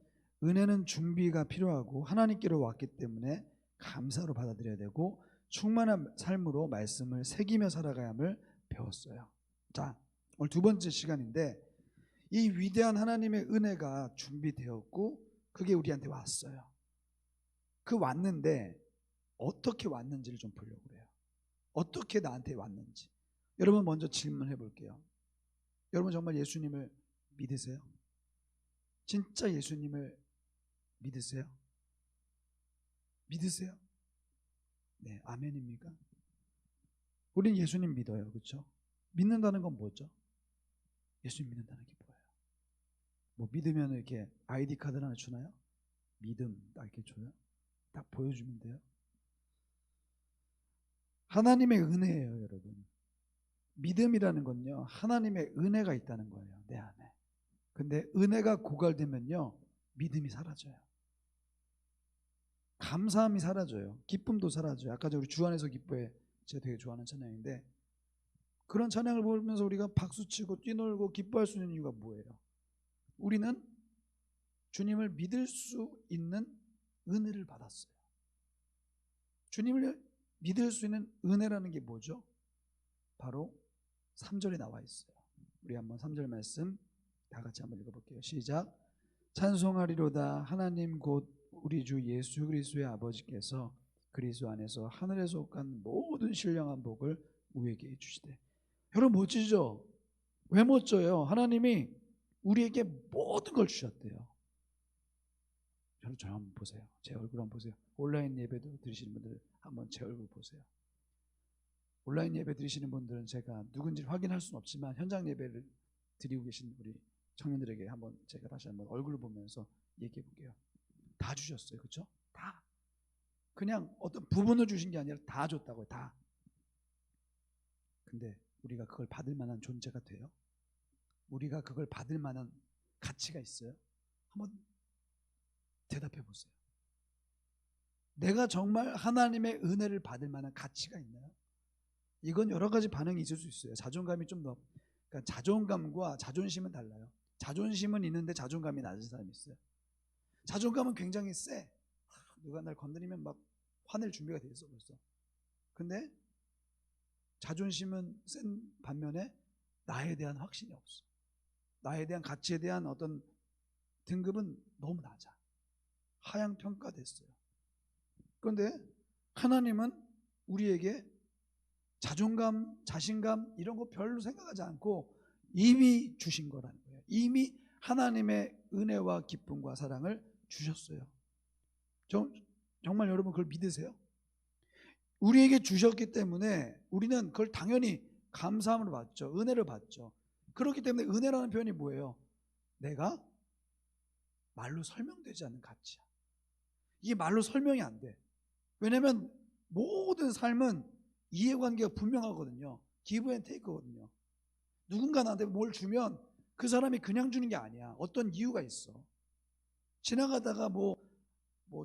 은혜는 준비가 필요하고 하나님께로 왔기 때문에 감사로 받아들여야 되고 충만한 삶으로 말씀을 새기며 살아가야 함을 배웠어요. 자, 오늘 두 번째 시간인데 이 위대한 하나님의 은혜가 준비되었고 그게 우리한테 왔어요. 그 왔는데 어떻게 왔는지를 좀 보려고 그래요. 어떻게 나한테 왔는지. 여러분 먼저 질문해 볼게요. 여러분 정말 예수님을 믿으세요? 진짜 예수님을 믿으세요? 믿으세요? 네, 아멘입니까? 우린 예수님 믿어요. 그렇죠? 믿는다는 건 뭐죠? 예수님 믿는다는 게 뭐예요? 뭐 믿으면 이렇게 아이디 카드 하나 주나요? 믿음 딱 이렇게 줘요? 딱 보여주면 돼요? 하나님의 은혜예요, 여러분. 믿음이라는 건요, 하나님의 은혜가 있다는 거예요, 내 안에. 근데 은혜가 고갈되면요, 믿음이 사라져요. 감사함이 사라져요. 기쁨도 사라져요. 아까 우리 주 안에서 기뻐해, 제가 되게 좋아하는 찬양인데, 그런 찬양을 보면서 우리가 박수치고 뛰놀고 기뻐할 수 있는 이유가 뭐예요? 우리는 주님을 믿을 수 있는 은혜를 받았어요. 주님을 믿을 수 있는 은혜라는 게 뭐죠? 바로 3절에 나와 있어요. 우리 한번 3절 말씀 다 같이 한번 읽어볼게요. 시작. 찬송하리로다 하나님 곧 우리 주 예수 그리스도의 아버지께서 그리스도 안에서 하늘에 속한 모든 신령한 복을 우리에게 주시되. 여러분 멋지죠? 왜 멋져요? 하나님이 우리에게 모든 걸 주셨대요. 여러분 저 한번 보세요. 제 얼굴 한번 보세요. 온라인 예배도 드리시는 분들 한번 제 얼굴 보세요. 온라인 예배 드리시는 분들은 제가 누군지 확인할 수는 없지만 현장 예배를 드리고 계신 우리 청년들에게 한번 제가 다시 한번 얼굴을 보면서 얘기해 볼게요. 다 주셨어요. 그렇죠? 다. 그냥 어떤 부분을 주신 게 아니라 다 줬다고요. 다. 근데 우리가 그걸 받을 만한 존재가 돼요? 우리가 그걸 받을 만한 가치가 있어요? 한번 대답해 보세요. 내가 정말 하나님의 은혜를 받을 만한 가치가 있나요? 이건 여러 가지 반응이 있을 수 있어요. 자존감이 좀 더, 그러니까 자존감과 자존심은 달라요. 자존심은 있는데 자존감이 낮은 사람이 있어요. 자존감은 굉장히 세. 누가 날 건드리면 막 화낼 준비가 돼 있어 벌써. 근데 자존심은 센 반면에 나에 대한 확신이 없어. 나에 대한 가치에 대한 어떤 등급은 너무 낮아. 하향 평가됐어요. 그런데 하나님은 우리에게 자존감, 자신감 이런 거 별로 생각하지 않고 이미 주신 거라는 거예요. 이미 하나님의 은혜와 기쁨과 사랑을 주셨어요. 정말 여러분 그걸 믿으세요? 우리에게 주셨기 때문에 우리는 그걸 당연히 감사함을 받죠. 은혜를 받죠. 그렇기 때문에 은혜라는 표현이 뭐예요? 내가 말로 설명되지 않는 가치야. 이게 말로 설명이 안 돼. 왜냐면 모든 삶은 이해관계가 분명하거든요. 기브 앤 테이크거든요. 누군가 나한테 뭘 주면 그 사람이 그냥 주는 게 아니야. 어떤 이유가 있어. 지나가다가 뭐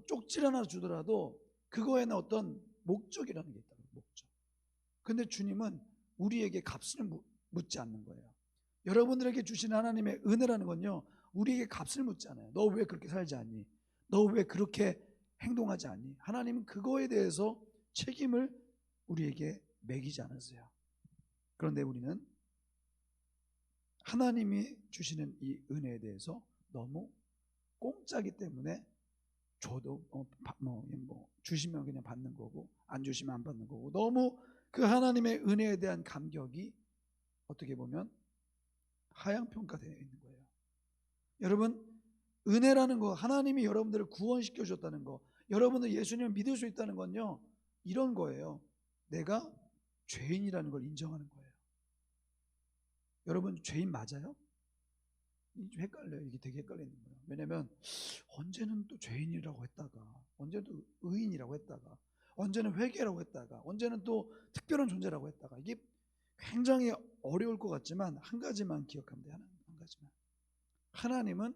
쪽지 하나 주더라도 그거에는 어떤 목적이라는 게 있다. 목적. 근데 주님은 우리에게 값을 묻지 않는 거예요. 여러분들에게 주신 하나님의 은혜라는 건요, 우리에게 값을 묻지 않아요. 너 왜 그렇게 살지 않니? 너 왜 그렇게 행동하지 않니? 하나님은 그거에 대해서 책임을 우리에게 매기지 않으세요. 그런데 우리는 하나님이 주시는 이 은혜에 대해서 너무 공짜기 때문에 줘도 주시면 그냥 받는 거고 안 주시면 안 받는 거고, 너무 그 하나님의 은혜에 대한 감격이 어떻게 보면 하향평가되어 있는 거예요. 여러분, 은혜라는 거, 하나님이 여러분들을 구원시켜 주셨다는 거, 여러분들 예수님을 믿을 수 있다는 건요, 이런 거예요. 내가 죄인이라는 걸 인정하는 거예요. 여러분, 죄인 맞아요? 좀 헷갈려요. 이게 되게 헷갈리는 거예요. 왜냐면 언제는 또 죄인이라고 했다가, 언제는 또 의인이라고 했다가, 언제는 회개라고 했다가, 언제는 또 특별한 존재라고 했다가, 이게 굉장히 어려울 것 같지만 한 가지만 기억하면 돼요. 한 가지만. 하나님은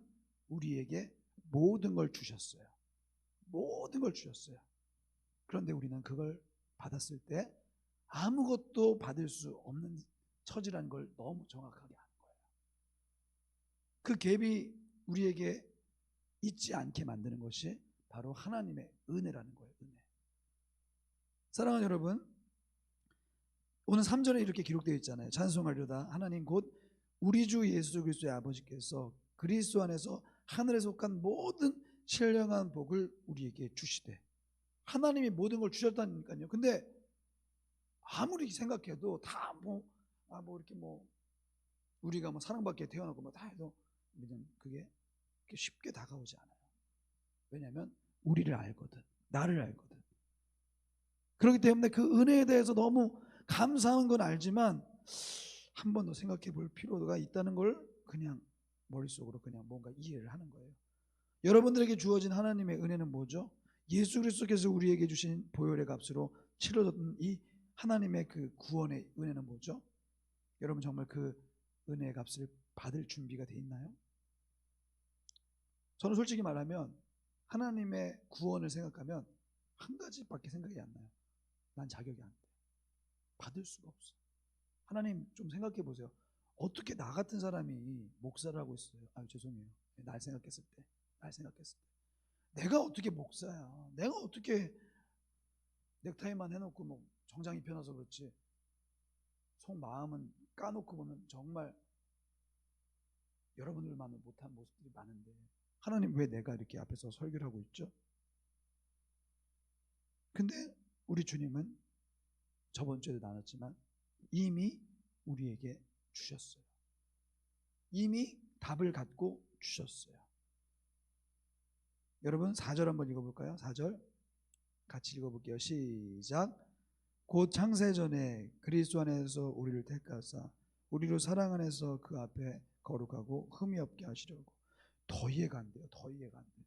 우리에게 모든 걸 주셨어요. 모든 걸 주셨어요. 그런데 우리는 그걸 받았을 때 아무것도 받을 수 없는 처지라는 걸 너무 정확하게 아는 거예요. 그 갭이 우리에게 있지 않게 만드는 것이 바로 하나님의 은혜라는 거예요. 은혜. 사랑하는 여러분, 오늘 3절에 이렇게 기록되어 있잖아요. 찬송하려다 하나님 곧 우리 주 예수 그리스도의 아버지께서 그리스도 안에서 하늘에 속한 모든 신령한 복을 우리에게 주시되, 하나님이 모든 걸 주셨다니까요. 근데 아무리 생각해도 다 이렇게 우리가 사랑받게 태어나고 다 해도 그게 쉽게 다가오지 않아요. 왜냐하면 우리를 알거든, 나를 알거든. 그렇기 때문에 그 은혜에 대해서 너무 감사한 건 알지만 한 번 더 생각해 볼 필요가 있다는 걸 그냥 머릿속으로 그냥 뭔가 이해를 하는 거예요. 여러분들에게 주어진 하나님의 은혜는 뭐죠? 예수 그리스도께서 우리에게 주신 보혈의 값으로 치러졌던 이 하나님의 그 구원의 은혜는 뭐죠? 여러분 정말 그 은혜의 값을 받을 준비가 돼 있나요? 저는 솔직히 말하면 하나님의 구원을 생각하면 한 가지밖에 생각이 안 나요. 난 자격이 안 돼. 받을 수가 없어. 하나님 좀 생각해 보세요. 어떻게 나 같은 사람이 목사를 하고 있어요? 죄송해요. 날 생각했을 때. 내가 어떻게 목사야? 내가 어떻게 넥타이만 해놓고 정장 입혀놔서 그렇지 속마음은 까놓고 보면 정말 여러분들만은 못한 모습들이 많은데, 하나님 왜 내가 이렇게 앞에서 설교를 하고 있죠? 근데 우리 주님은 저번 주에도 나눴지만 이미 우리에게 주셨어요. 이미 답을 갖고 주셨어요. 여러분 4절 한번 읽어볼까요? 4절 같이 읽어볼게요. 시작. 곧 창세전에 그리스도 안에서 우리를 택하사 우리로 사랑 안에서 그 앞에 거룩하고 흠이 없게 하시려고. 더 이해가 안 돼요. 더 이해가 안 돼요.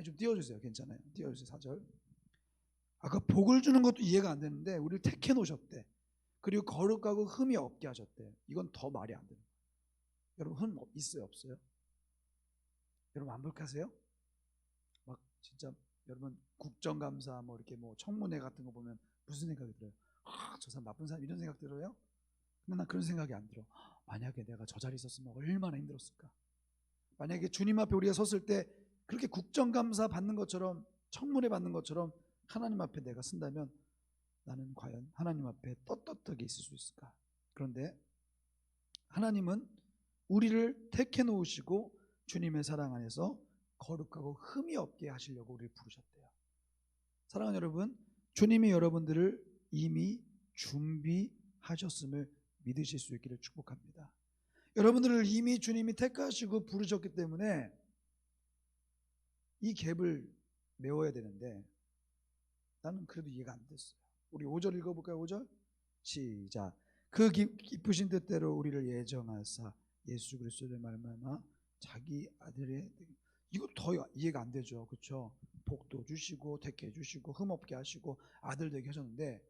좀 띄워주세요. 괜찮아요. 띄워주세요. 4절. 아까 복을 주는 것도 이해가 안 되는데 우리를 택해 놓으셨대. 그리고 거룩하고 흠이 없게 하셨대. 이건 더 말이 안 돼요. 여러분 흠 있어요? 없어요? 여러분 완벽하세요? 진짜 여러분 국정감사 이렇게 청문회 같은 거 보면 무슨 생각이 들어요? 저 사람 나쁜 사람, 이런 생각 들어요? 근데 난 그런 생각이 안 들어. 만약에 내가 저 자리에 있었으면 얼마나 힘들었을까? 만약에 주님 앞에 우리가 섰을 때 그렇게 국정감사 받는 것처럼, 청문회 받는 것처럼 하나님 앞에 내가 쓴다면 나는 과연 하나님 앞에 떳떳하게 있을 수 있을까? 그런데 하나님은 우리를 택해 놓으시고 주님의 사랑 안에서 거룩하고 흠이 없게 하시려고 우리를 부르셨대요. 사랑하는 여러분, 주님이 여러분들을 이미 준비하셨음을 믿으실 수 있기를 축복합니다. 여러분들을 이미 주님이 택하시고 부르셨기 때문에 이 갭을 메워야 되는데 나는 그래도 이해가 안 됐어요. 우리 5절 읽어볼까요? 5절 시작. 그 기쁘신 뜻대로 우리를 예정하사 예수 그리스도의 말미암아 자기 아들의, 이거 더 이해가 안 되죠. 그렇죠? 복도 주시고 택해 주시고 흠없게 하시고 아들 되게 하셨는데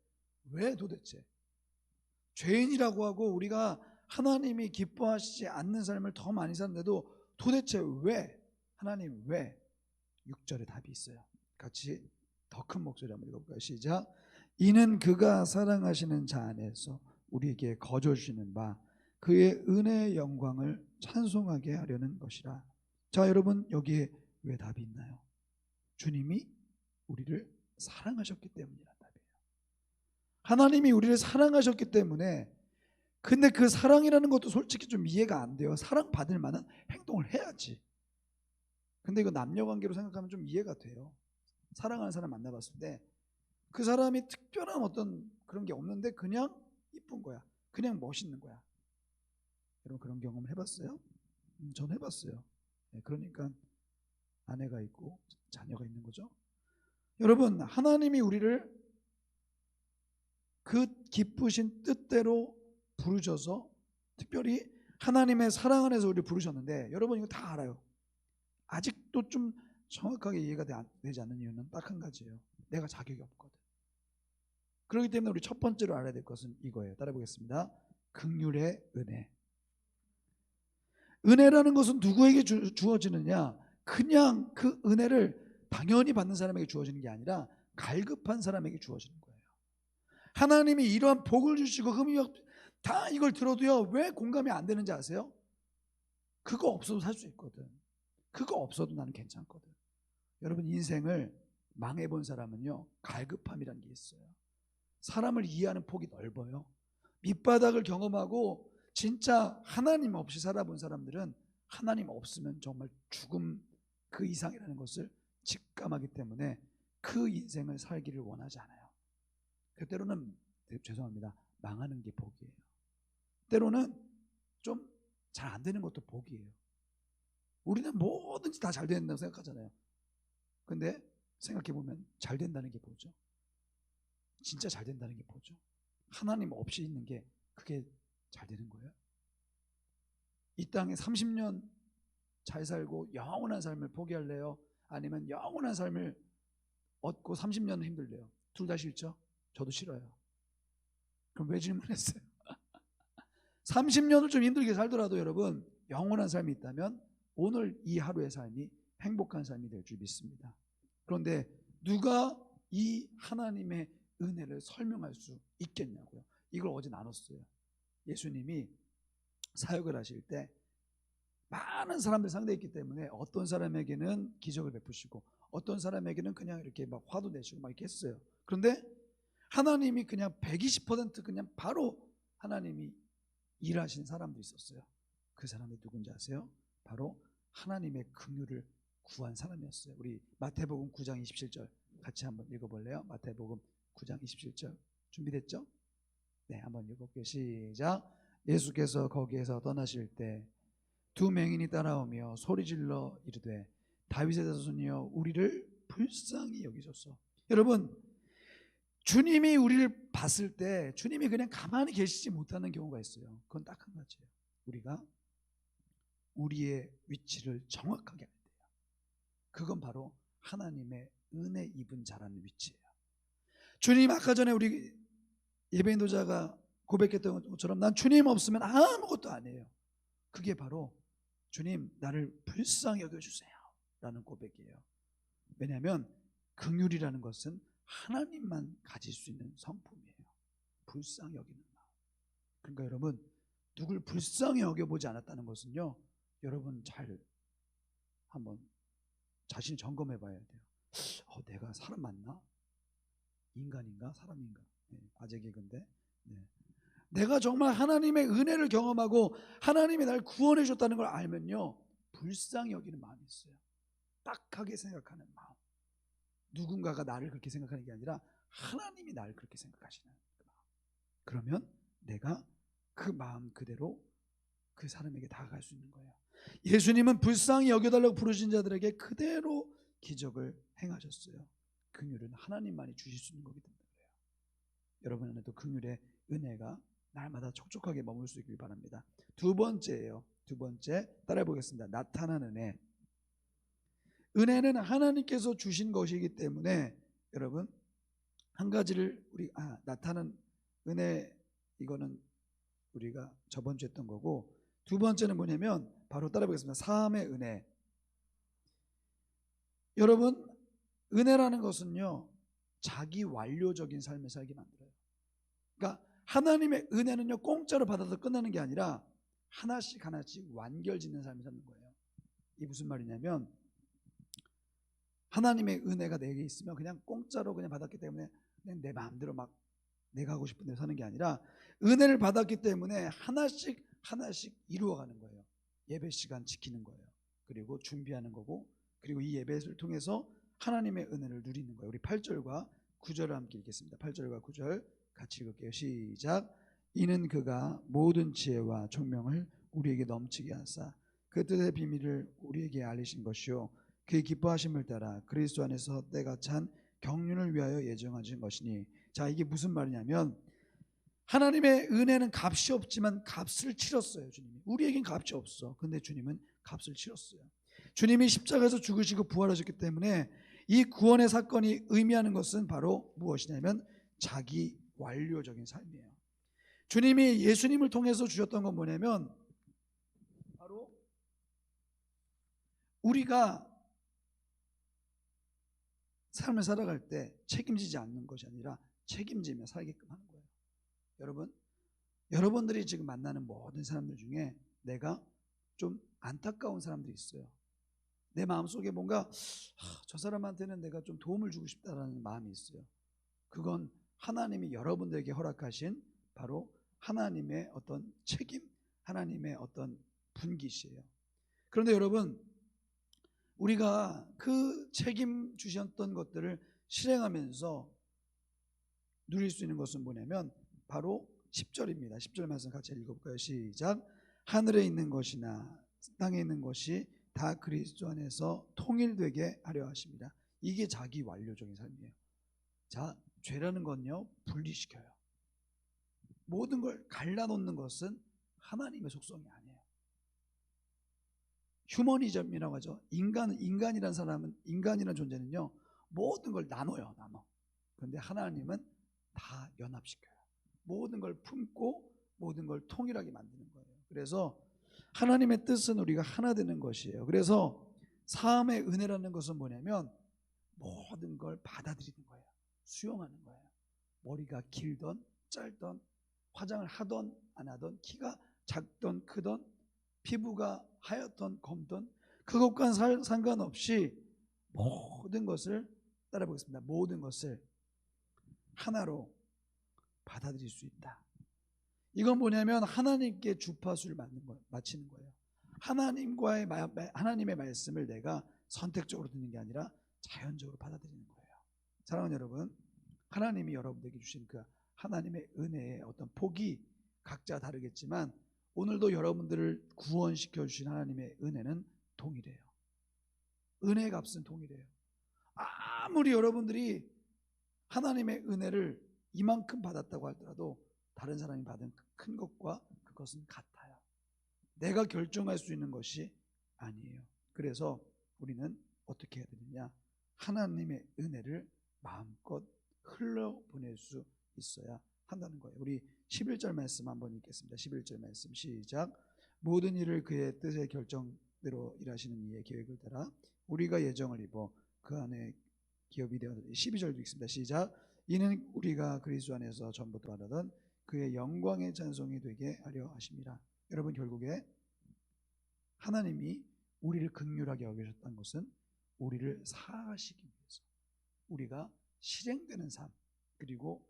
왜 도대체 죄인이라고 하고 우리가 하나님이 기뻐하시지 않는 삶을 더 많이 사는데도 도대체 왜, 하나님 왜? 6절에 답이 있어요. 같이 더 큰 목소리 한번 읽어볼까요? 시작. 이는 그가 사랑하시는 자 안에서 우리에게 거저 주시는 바 그의 은혜의 영광을 찬송하게 하려는 것이라. 자, 여러분 여기에 왜 답이 있나요? 주님이 우리를 사랑하셨기 때문이란 답이에요. 하나님이 우리를 사랑하셨기 때문에. 근데 그 사랑이라는 것도 솔직히 좀 이해가 안 돼요. 사랑받을 만한 행동을 해야지. 근데 이거 남녀관계로 생각하면 좀 이해가 돼요. 사랑하는 사람 만나봤을 때 그 사람이 특별한 어떤 그런 게 없는데 그냥 이쁜 거야. 그냥 멋있는 거야. 여러분 그런 경험을 해봤어요? 전 해봤어요. 그러니까 아내가 있고 자녀가 있는 거죠. 여러분 하나님이 우리를 그 기쁘신 뜻대로 부르셔서 특별히 하나님의 사랑 안에서 우리를 부르셨는데 여러분 이거 다 알아요. 아직도 좀 정확하게 이해가 되지 않는 이유는 딱 한 가지예요. 내가 자격이 없거든. 그렇기 때문에 우리 첫 번째로 알아야 될 것은 이거예요. 따라 보겠습니다. 긍휼의 은혜. 은혜라는 것은 누구에게 주어지느냐? 그냥 그 은혜를 당연히 받는 사람에게 주어지는 게 아니라 갈급한 사람에게 주어지는 거예요. 하나님이 이러한 복을 주시고 흠이 다 이걸 들어도요 왜 공감이 안 되는지 아세요? 그거 없어도 살 수 있거든. 그거 없어도 나는 괜찮거든. 여러분 인생을 망해본 사람은요 갈급함이라는 게 있어요. 사람을 이해하는 폭이 넓어요. 밑바닥을 경험하고 진짜 하나님 없이 살아본 사람들은 하나님 없으면 정말 죽음 그 이상이라는 것을 직감하기 때문에 그 인생을 살기를 원하지 않아요. 때로는 죄송합니다. 망하는 게 복이에요. 때로는 좀 잘 안 되는 것도 복이에요. 우리는 뭐든지 다 잘 된다고 생각하잖아요. 근데 생각해보면 잘 된다는 게 뭐죠? 진짜 잘 된다는 게 뭐죠? 하나님 없이 있는 게 그게 잘 되는 거예요? 이 땅에 30년 잘 살고 영원한 삶을 포기할래요? 아니면 영원한 삶을 얻고 30년은 힘들래요? 둘 다 싫죠? 저도 싫어요. 그럼 왜 질문했어요? 30년을 좀 힘들게 살더라도 여러분 영원한 삶이 있다면 오늘 이 하루의 삶이 행복한 삶이 될 줄 믿습니다. 그런데 누가 이 하나님의 은혜를 설명할 수 있겠냐고요. 이걸 어제 나눴어요. 예수님이 사역을 하실 때 많은 사람들 상대했기 때문에 어떤 사람에게는 기적을 베푸시고 어떤 사람에게는 그냥 이렇게 막 화도 내시고 막 이렇게 했어요. 그런데 하나님이 그냥 120% 그냥 바로 하나님이 일하신 사람도 있었어요. 그 사람이 누군지 아세요? 바로 하나님의 긍휼을 구한 사람이었어요. 우리 마태복음 9장 27절 같이 한번 읽어볼래요? 마태복음 9장 27절 준비됐죠? 네, 한번 읽어볼게요. 시작. 예수께서 거기에서 떠나실 때 두 맹인이 따라오며 소리질러 이르되 다윗의 자손이여 우리를 불쌍히 여기소서. 여러분 주님이 우리를 봤을 때 주님이 그냥 가만히 계시지 못하는 경우가 있어요. 그건 딱 한 가지예요. 우리가 우리의 위치를 정확하게 알 때요. 그건 바로 하나님의 은혜 입은 자라는 위치예요. 주님 아까 전에 우리 예배인 도자가 고백했던 것처럼 난 주님 없으면 아무것도 아니에요. 그게 바로 주님 나를 불쌍히 여겨주세요 라는 고백이에요. 왜냐하면 긍휼이라는 것은 하나님만 가질 수 있는 성품이에요. 불쌍히 여기는 마음. 그러니까 여러분 누굴 불쌍히 여겨보지 않았다는 것은요 여러분 잘 한번 자신 점검해 봐야 돼요. 내가 사람 맞나? 인간인가? 사람인가? 네, 아재 개그인데 네. 내가 정말 하나님의 은혜를 경험하고 하나님이 날 구원해 줬다는 걸 알면요 불쌍히 여기는 마음이 있어요. 딱하게 생각하는 마음. 누군가가 나를 그렇게 생각하는 게 아니라 하나님이 나를 그렇게 생각하시는 그 마음. 그러면 내가 그 마음 그대로 그 사람에게 다가갈 수 있는 거예요. 예수님은 불쌍히 여겨달라고 부르신 자들에게 그대로 기적을 행하셨어요. 긍휼은 하나님만이 주실 수 있는 거기 때문에 그래요. 여러분 안에도 긍휼의 은혜가 날마다 촉촉하게 머물 수 있길 바랍니다. 두 번째예요. 두 번째 따라해 보겠습니다. 나타난 은혜. 은혜는 하나님께서 주신 것이기 때문에 여러분 한 가지를 나타난 은혜, 이거는 우리가 저번 주에 했던 거고, 두 번째는 뭐냐면 바로 따라해 보겠습니다. 사함의 은혜. 여러분 은혜라는 것은요 자기 완료적인 삶을 살게 만들어요. 그러니까 하나님의 은혜는요 공짜로 받아서 끝나는 게 아니라 하나씩 하나씩 완결짓는 삶을 사는 거예요. 이게 무슨 말이냐면 하나님의 은혜가 내게 있으면 그냥 공짜로 그냥 받았기 때문에 그냥 내 마음대로 막 내가 하고 싶은 대로 사는 게 아니라 은혜를 받았기 때문에 하나씩 하나씩 이루어가는 거예요. 예배 시간 지키는 거예요. 그리고 준비하는 거고, 그리고 이 예배를 통해서 하나님의 은혜를 누리는 거예요. 우리 8절과 9절을 함께 읽겠습니다. 8절과 9절 같이 읽을게요. 시작. 이는 그가 모든 지혜와 총명을 우리에게 넘치게 하사 그 뜻의 비밀을 우리에게 알리신 것이요 그의 기뻐하심을 따라 그리스도 안에서 때가 찬 경륜을 위하여 예정하신 것이니. 자, 이게 무슨 말이냐면 하나님의 은혜는 값이 없지만 값을 치렀어요. 주님이. 우리에겐 값이 없어. 근데 주님은 값을 치렀어요. 주님이 십자가에서 죽으시고 부활하셨기 때문에 이 구원의 사건이 의미하는 것은 바로 무엇이냐면 자기 완료적인 삶이에요. 주님이 예수님을 통해서 주셨던 건 뭐냐면 바로 우리가 삶을 살아갈 때 책임지지 않는 것이 아니라 책임지며 살게끔 하는 거예요. 여러분들이 지금 만나는 모든 사람들 중에 내가 좀 안타까운 사람들이 있어요. 내 마음속에 뭔가 저 사람한테는 내가 좀 도움을 주고 싶다라는 마음이 있어요. 그건 하나님이 여러분들에게 허락하신 바로 하나님의 어떤 책임, 하나님의 어떤 분깃이에요. 그런데 여러분, 우리가 그 책임 주셨던 것들을 실행하면서 누릴 수 있는 것은 뭐냐면 바로 10절입니다. 10절 말씀 같이 읽어볼까요? 시작. 하늘에 있는 것이나 땅에 있는 것이 다 그리스도 안에서 통일되게 하려 하십니다. 이게 자기 완료적인 삶이에요. 자, 죄라는 건요 분리시켜요. 모든 걸 갈라놓는 것은 하나님의 속성이 아니에요. 휴머니즘이라고 하죠. 인간이란 사람은, 인간이란 존재는요 모든 걸 나눠요. 그런데 하나님은 다 연합시켜요. 모든 걸 품고 모든 걸 통일하게 만드는 거예요. 그래서 하나님의 뜻은 우리가 하나 되는 것이에요. 그래서 사함의 은혜라는 것은 뭐냐면 모든 걸 받아들이는 거예요. 수용하는 거예요. 머리가 길던 짧던, 화장을 하던 안 하던, 키가 작던 크던, 피부가 하얗던 검던, 그것과 상관없이 모든 것을 따라 보겠습니다. 모든 것을 하나로 받아들일 수 있다. 이건 뭐냐면 하나님께 주파수를 맞추는 거예요. 하나님의 말씀을 내가 선택적으로 듣는 게 아니라 자연적으로 받아들이는 거예요. 사랑하는 여러분, 하나님이 여러분에게 주신 그 하나님의 은혜의 어떤 폭이 각자 다르겠지만 오늘도 여러분들을 구원시켜 주신 하나님의 은혜는 동일해요. 은혜의 값은 동일해요. 아무리 여러분들이 하나님의 은혜를 이만큼 받았다고 하더라도 다른 사람이 받은 큰 것과 그것은 같아요. 내가 결정할 수 있는 것이 아니에요. 그래서 우리는 어떻게 해야 되느냐? 하나님의 은혜를 마음껏 흘러보낼 수 있어야 한다는 거예요. 우리 11절 말씀 한번 읽겠습니다. 11절 말씀 시작. 모든 일을 그의 뜻의 결정대로 일하시는 이의 계획을 따라 우리가 예정을 입어 그 안에 기업이 되어 12절도 읽습니다. 시작. 이는 우리가 그리스도 안에서 전부터 바라던 그의 영광의 찬송이 되게 하려 하십니다. 여러분, 결국에 하나님이 우리를 긍휼하게 여기셨다는 것은 우리를 사하시기 위해서, 우리가 실행되는 삶, 그리고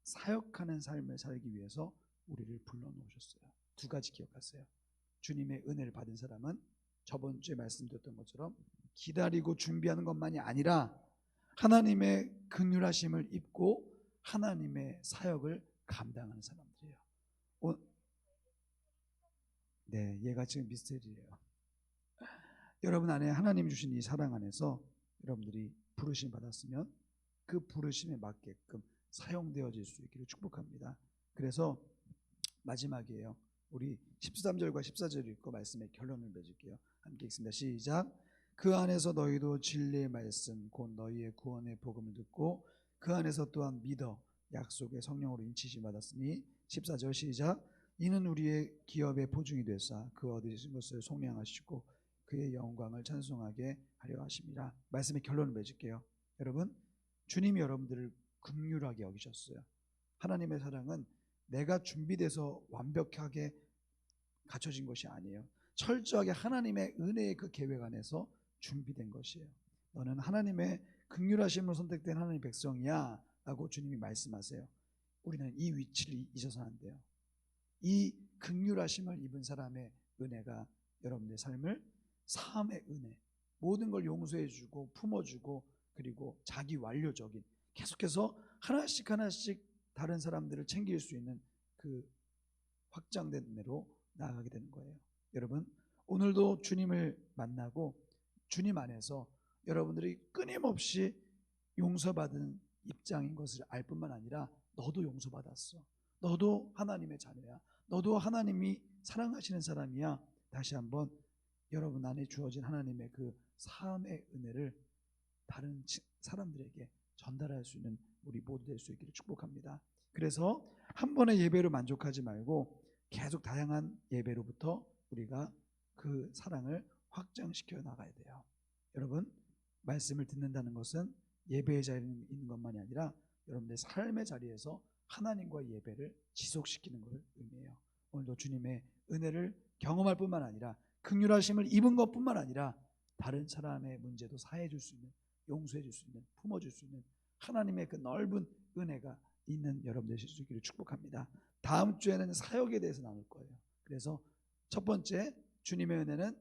사역하는 삶을 살기 위해서 우리를 불러놓으셨어요. 두 가지 기억하세요. 주님의 은혜를 받은 사람은 저번 주에 말씀드렸던 것처럼 기다리고 준비하는 것만이 아니라 하나님의 긍휼하심을 입고 하나님의 사역을 감당하는 사람들이에요. 네, 얘가 지금 미스터리예요. 여러분 안에 하나님 주신 이 사랑 안에서 여러분들이 부르심 받았으면 그 부르심에 맞게끔 사용되어질 수 있기를 축복합니다. 그래서 마지막이에요. 우리 13절과 14절 읽고 말씀의 결론을 맺을게요. 함께 읽습니다. 시작. 그 안에서 너희도 진리의 말씀 곧 너희의 구원의 복음을 듣고 그 안에서 또한 믿어 약속의 성령으로 인치심 받았으니 14절 시작. 이는 우리의 기업의 보증이 되사 그 얻으신 것을 속량하시고 그의 영광을 찬송하게 하려 하심이라. 말씀의 결론을 맺을게요. 여러분, 주님이 여러분들을 긍휼하게 여기셨어요. 하나님의 사랑은 내가 준비돼서 완벽하게 갖춰진 것이 아니에요. 철저하게 하나님의 은혜의 그 계획 안에서 준비된 것이에요. 너는 하나님의 긍휼하심으로 선택된 하나님의 백성이야 라고 주님이 말씀하세요. 우리는 이 위치를 잊어서는 안 돼요. 이 긍휼하심을 입은 사람의 은혜가 여러분의 삶을 사함의 은혜, 모든 걸 용서해주고 품어주고 그리고 자기 완료적인 계속해서 하나씩 하나씩 다른 사람들을 챙길 수 있는 그 확장된 은혜로 나아가게 되는 거예요. 여러분, 오늘도 주님을 만나고 주님 안에서 여러분들이 끊임없이 용서받은 입장인 것을 알 뿐만 아니라 너도 용서받았어. 너도 하나님의 자녀야. 너도 하나님이 사랑하시는 사람이야. 다시 한번 여러분 안에 주어진 하나님의 그 사함의 은혜를 다른 사람들에게 전달할 수 있는 우리 모두 될 수 있기를 축복합니다. 그래서 한 번의 예배로 만족하지 말고 계속 다양한 예배로부터 우리가 그 사랑을 확장시켜 나가야 돼요. 여러분, 말씀을 듣는다는 것은 예배의 자리에 있는 것만이 아니라 여러분의 삶의 자리에서 하나님과의 예배를 지속시키는 것을 의미해요. 오늘도 주님의 은혜를 경험할 뿐만 아니라 긍휼하심을 입은 것뿐만 아니라 다른 사람의 문제도 사해 줄 수 있는, 용서해 줄 수 있는, 품어 줄 수 있는 하나님의 그 넓은 은혜가 있는 여러분 되실 수 있기를 축복합니다. 다음 주에는 사역에 대해서 나눌 거예요. 그래서 첫 번째, 주님의 은혜는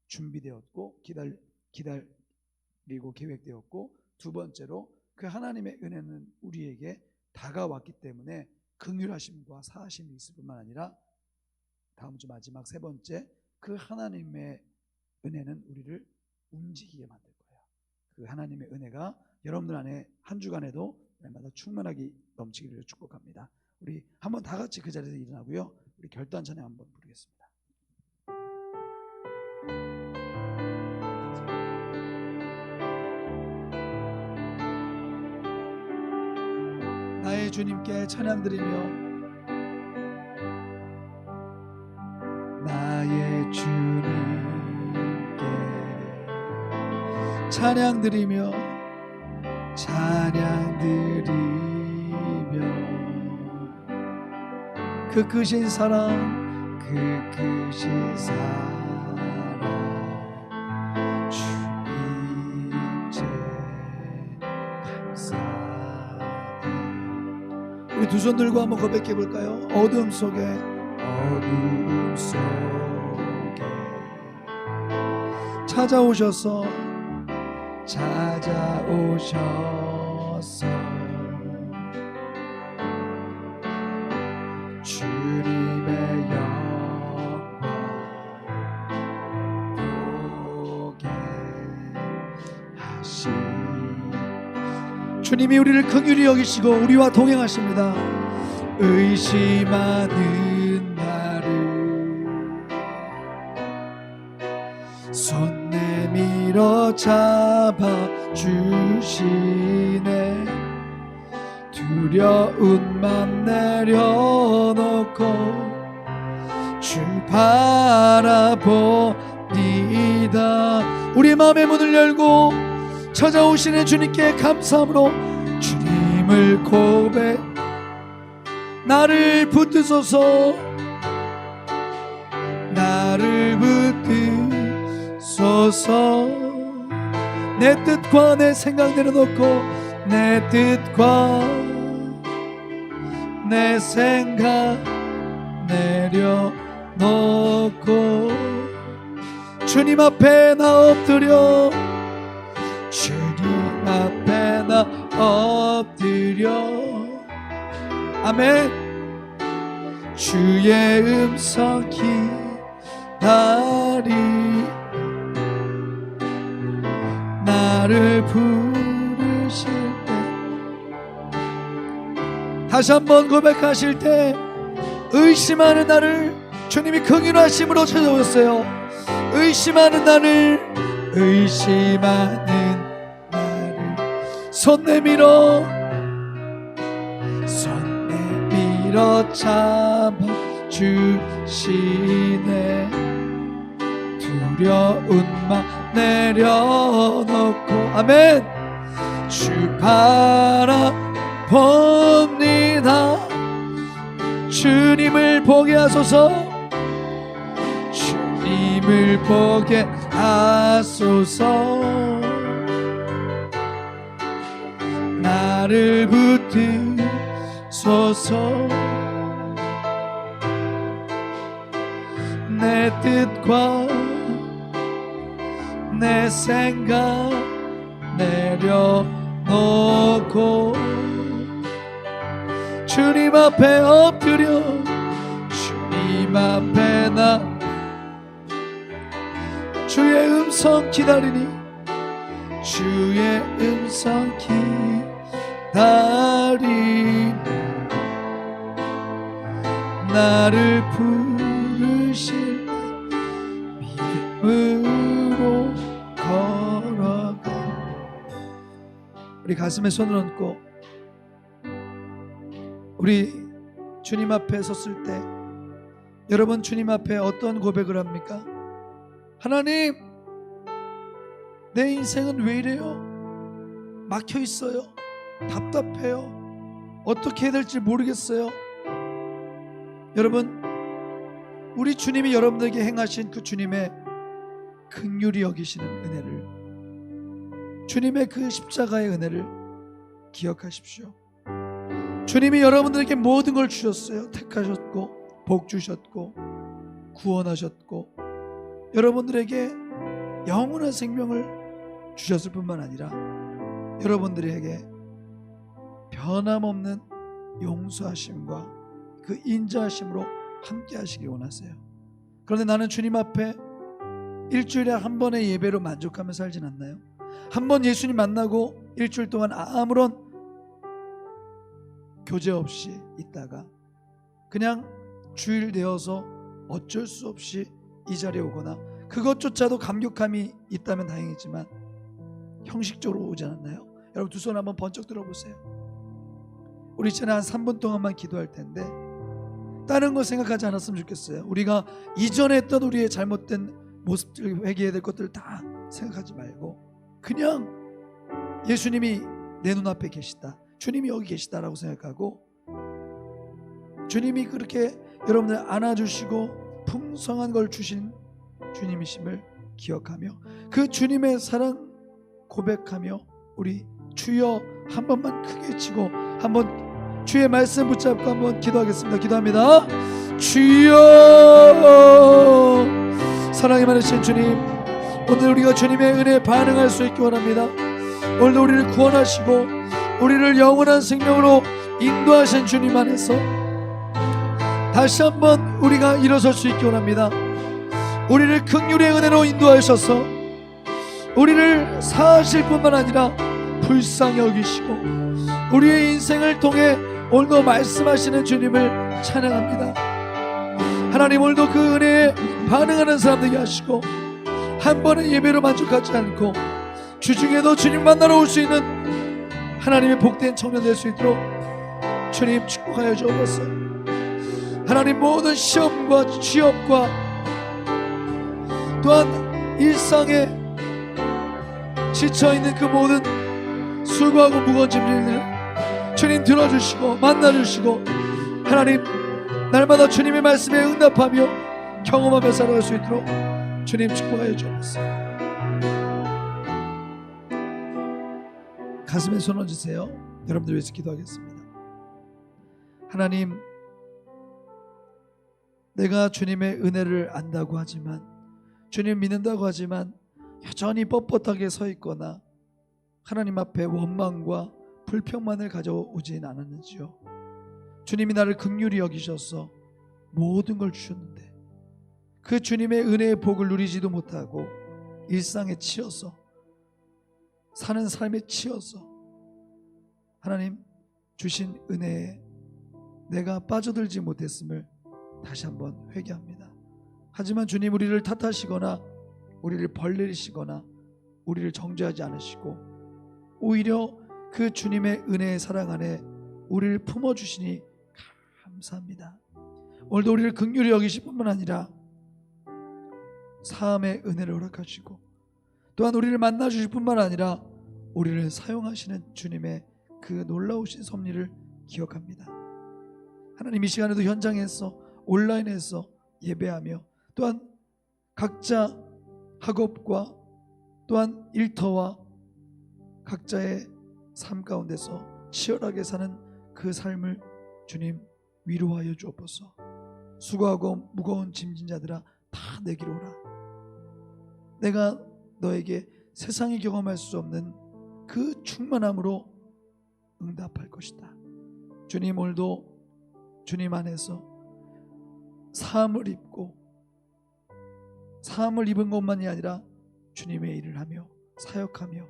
준비되었고 기다리고 계획되었고, 두 번째로 그 하나님의 은혜는 우리에게 다가왔기 때문에 긍휼하심과 사하심이 있을 뿐만 아니라 다음 주 마지막 세 번째, 그 하나님의 은혜는 우리를 움직이게 만들 거예요. 그 하나님의 은혜가 여러분들 안에 한 주간에도 날마다 충만하게 넘치기를 축복합니다. 우리 한번 다 같이 그 자리에서 일어나고요, 우리 결단 찬양 한번 부르겠습니다. 나의 주님께 찬양 드리며, 나의 주님께 찬양 드리며, 찬양 드리며, 그 크신 사랑, 그 크신 사랑, 주님께 감사해. 우리 두 손 들고 한번 고백해 볼까요? 어둠 속에 찾아오셔서 주님의 영광 보게 하시. 주님이 우리를 긍휼히 여기시고 우리와 동행하십니다. 의심하는 나를 손 내밀어 잡아주시네. 두려운 맘 내려놓고 주 바라보니다. 우리 마음의 문을 열고 찾아오시는 주님께 감사함으로 주님을 고백, 나를 붙드소서, 나를 붙드소서. 내 뜻과 내 생각 내려놓고, 내 뜻과 내 생각 내려놓고 주님 앞에 나 엎드려, 주님 앞에 나 엎드려. 아멘. 주의 음성 기다리, 나를 부르실 때, 다시 한번 고백하실 때 의심하는 나를 주님이 긍휼하심으로 찾아오셨어요. 의심하는 나를, 의심하는 나를 손 내밀어 잡아주시네. 두려운 맘 내려놓고 아멘. 주 바라봅니다. 주님을 보게 하소서. 주님을 보게 하소서. 나를 붙드소서. 내 뜻과 내 생각 내려놓고 주님 앞에 엎드려 주님 앞에 나 주의 음성 기다리니 주의 음성 기다리니 나를 부르실 믿음으로 걸어가. 우리 가슴에 손을 얹고 우리 주님 앞에 섰을 때 여러분 주님 앞에 어떤 고백을 합니까? 하나님, 내 인생은 왜 이래요? 막혀 있어요. 답답해요. 어떻게 해야 될지 모르겠어요. 여러분, 우리 주님이 여러분들에게 행하신 그 주님의 긍휼히 여기시는 은혜를, 주님의 그 십자가의 은혜를 기억하십시오. 주님이 여러분들에게 모든 걸 주셨어요. 택하셨고 복 주셨고 구원하셨고 여러분들에게 영원한 생명을 주셨을 뿐만 아니라 여러분들에게 변함없는 용서하심과 그 인자하심으로 함께 하시기 원하세요. 그런데 나는 주님 앞에 일주일에 한 번의 예배로 만족하며 살진 않나요? 한 번 예수님 만나고 일주일 동안 아무런 교제 없이 있다가 그냥 주일 되어서 어쩔 수 없이 이 자리에 오거나 그것조차도 감격함이 있다면 다행이지만 형식적으로 오지 않았나요? 여러분 두 손 한번 번쩍 들어보세요. 우리 이제는 한 3분 동안만 기도할 텐데 다른 거 생각하지 않았으면 좋겠어요. 우리가 이전에 했던 우리의 잘못된 모습들, 회개해야 될 것들을 다 생각하지 말고 그냥 예수님이 내 눈앞에 계시다, 주님이 여기 계시다라고 생각하고 주님이 그렇게 여러분들 안아주시고 풍성한 걸 주신 주님이심을 기억하며 그 주님의 사랑 고백하며 우리 주여 한 번만 크게 치고 한번 주의 말씀 붙잡고 한번 기도하겠습니다. 기도합니다. 주여, 사랑이 많으신 주님, 오늘 우리가 주님의 은혜에 반응할 수 있기 원합니다. 오늘도 우리를 구원하시고 우리를 영원한 생명으로 인도하신 주님 안에서 다시 한번 우리가 일어설 수 있기 원합니다. 우리를 긍휼의 은혜로 인도하셔서 우리를 사하실 뿐만 아니라 불쌍히 여기시고 우리의 인생을 통해 오늘도 말씀하시는 주님을 찬양합니다. 하나님, 오늘도 그 은혜에 반응하는 사람 되게 하시고 한 번의 예배로 만족하지 않고 주중에도 주님 만나러 올 수 있는 하나님의 복된 청년 될 수 있도록 주님 축복하여 주옵소서. 하나님, 모든 시험과 취업과 또한 일상에 지쳐있는 그 모든 수고하고 무거운 짐들을 주님 들어주시고 만나주시고 하나님, 날마다 주님의 말씀에 응답하며 경험하며 살아갈 수 있도록 주님 축복하여 주옵소서. 가슴에 손 얹으세요. 여러분들 위해서 기도하겠습니다. 하나님, 내가 주님의 은혜를 안다고 하지만, 주님 믿는다고 하지만 여전히 뻣뻣하게 서 있거나 하나님 앞에 원망과 불평만을 가져오진 않았는지요. 주님이 나를 긍휼히 여기셔서 모든 걸 주셨는데 그 주님의 은혜의 복을 누리지도 못하고 일상에 치여서 사는 삶에 치여서 하나님 주신 은혜에 내가 빠져들지 못했음을 다시 한번 회개합니다. 하지만 주님, 우리를 탓하시거나 우리를 벌내리시거나 우리를 정죄하지 않으시고 오히려 그 주님의 은혜의 사랑 안에 우리를 품어주시니 감사합니다. 오늘도 우리를 긍휼히 여기실 뿐만 아니라 사함의 은혜를 허락하시고 또한 우리를 만나주실 뿐만 아니라 우리를 사용하시는 주님의 그 놀라우신 섭리를 기억합니다. 하나님, 이 시간에도 현장에서 온라인에서 예배하며 또한 각자 학업과 또한 일터와 각자의 삶 가운데서 치열하게 사는 그 삶을 주님 위로하여 주옵소서. 수고하고 무거운 짐진 자들아 다 내게로 오라. 내가 너에게 세상이 경험할 수 없는 그 충만함으로 응답할 것이다. 주님, 오늘도 주님 안에서 사함을 입고 사함을 입은 것만이 아니라 주님의 일을 하며 사역하며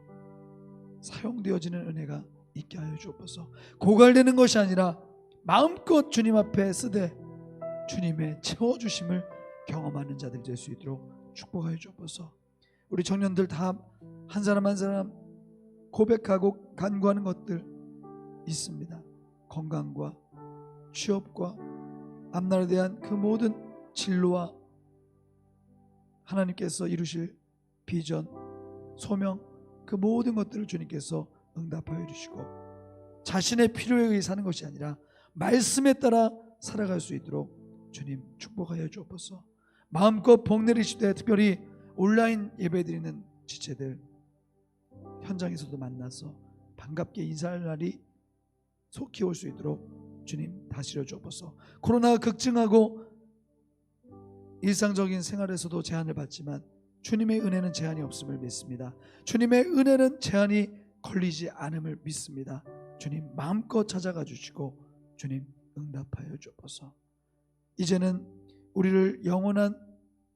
사용되어지는 은혜가 있게 하여 주옵소서. 고갈되는 것이 아니라 마음껏 주님 앞에 쓰되 주님의 채워주심을 경험하는 자들 될 수 있도록 축복하여 주옵소서. 우리 청년들 다 한 사람 한 사람 고백하고 간구하는 것들 있습니다. 건강과 취업과 앞날에 대한 그 모든 진로와 하나님께서 이루실 비전, 소명, 그 모든 것들을 주님께서 응답하여 주시고 자신의 필요에 의해 사는 것이 아니라 말씀에 따라 살아갈 수 있도록 주님 축복하여 주옵소서. 마음껏 복내리시되 특별히 온라인 예배드리는 지체들 현장에서도 만나서 반갑게 인사할 날이 속히 올 수 있도록 주님 다스려 주옵소서. 코로나가 급증하고 일상적인 생활에서도 제한을 받지만 주님의 은혜는 제한이 없음을 믿습니다. 주님의 은혜는 제한이 걸리지 않음을 믿습니다. 주님 마음껏 찾아가 주시고 주님 응답하여 주옵소서. 이제는 우리를 영원한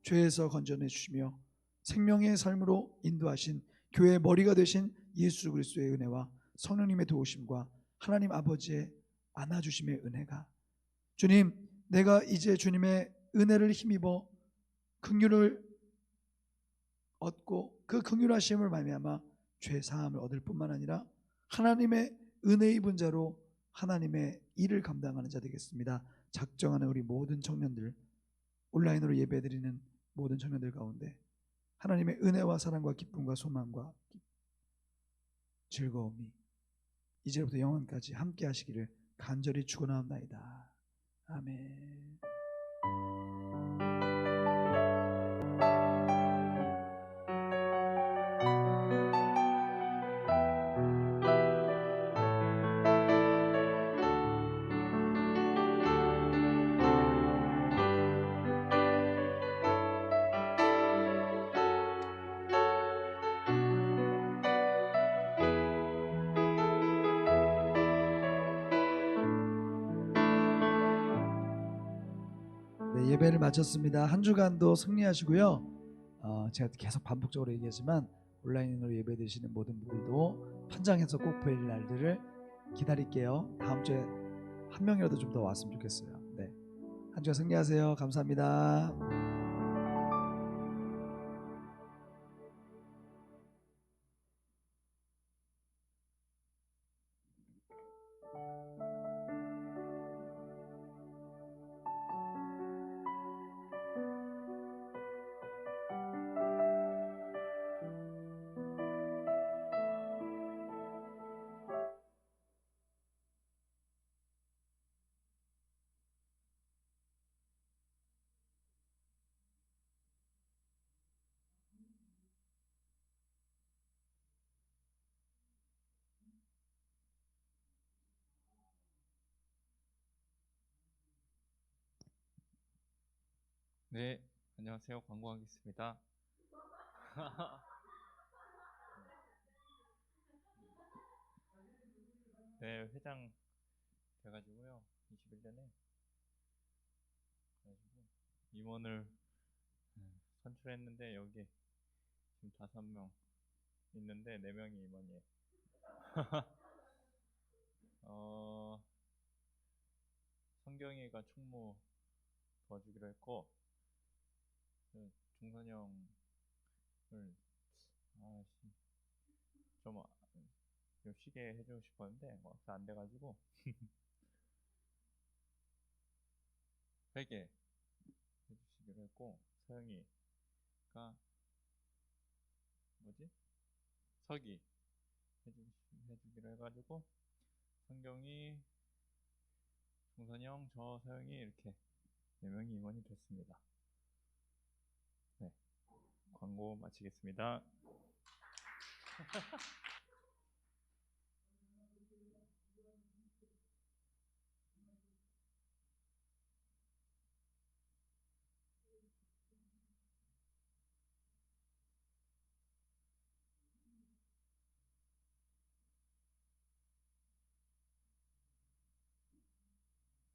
죄에서 건져내 주시며 생명의 삶으로 인도하신 교회의 머리가 되신 예수 그리스도의 은혜와 성령님의 도우심과 하나님 아버지의 안아주심의 은혜가 주님, 내가 이제 주님의 은혜를 힘입어 긍휼을 얻고 그 긍휼하심을 말미암아 죄 사함을 얻을 뿐만 아니라 하나님의 은혜 입은 자로 하나님의 일을 감당하는 자 되겠습니다. 작정하는 우리 모든 청년들, 온라인으로 예배드리는 모든 청년들 가운데 하나님의 은혜와 사랑과 기쁨과 소망과 즐거움이 이제부터 영원까지 함께 하시기를 간절히 축원하옵나이다. 아멘. 네, 예배를 마쳤습니다. 한 주간도 승리하시고요. 제가 계속 반복적으로 얘기하지만 온라인으로 예배 드리시는 모든 분들도 현장에서 꼭 뵐 날들을 기다릴게요. 다음 주에 한 명이라도 좀 더 왔으면 좋겠어요. 네, 한 주간 승리하세요. 감사합니다. 네, 안녕하세요. 광고하겠습니다. 네, 회장 돼가지고요. 21년에 그래가지고 임원을 선출했는데 여기 지금 5명 있는데 4명이 임원이에요. 성경이가 총무 도와주기로 했고, 중선이 형을 좀 쉬게 해주고 싶었는데 막상 안 돼가지고 회계 해주시기로 했고, 서영이가 서기 해주기로 해가지고 성경이, 중선이 형, 저 서영이 이렇게 4명이 임원이 됐습니다. 네, 광고 마치겠습니다.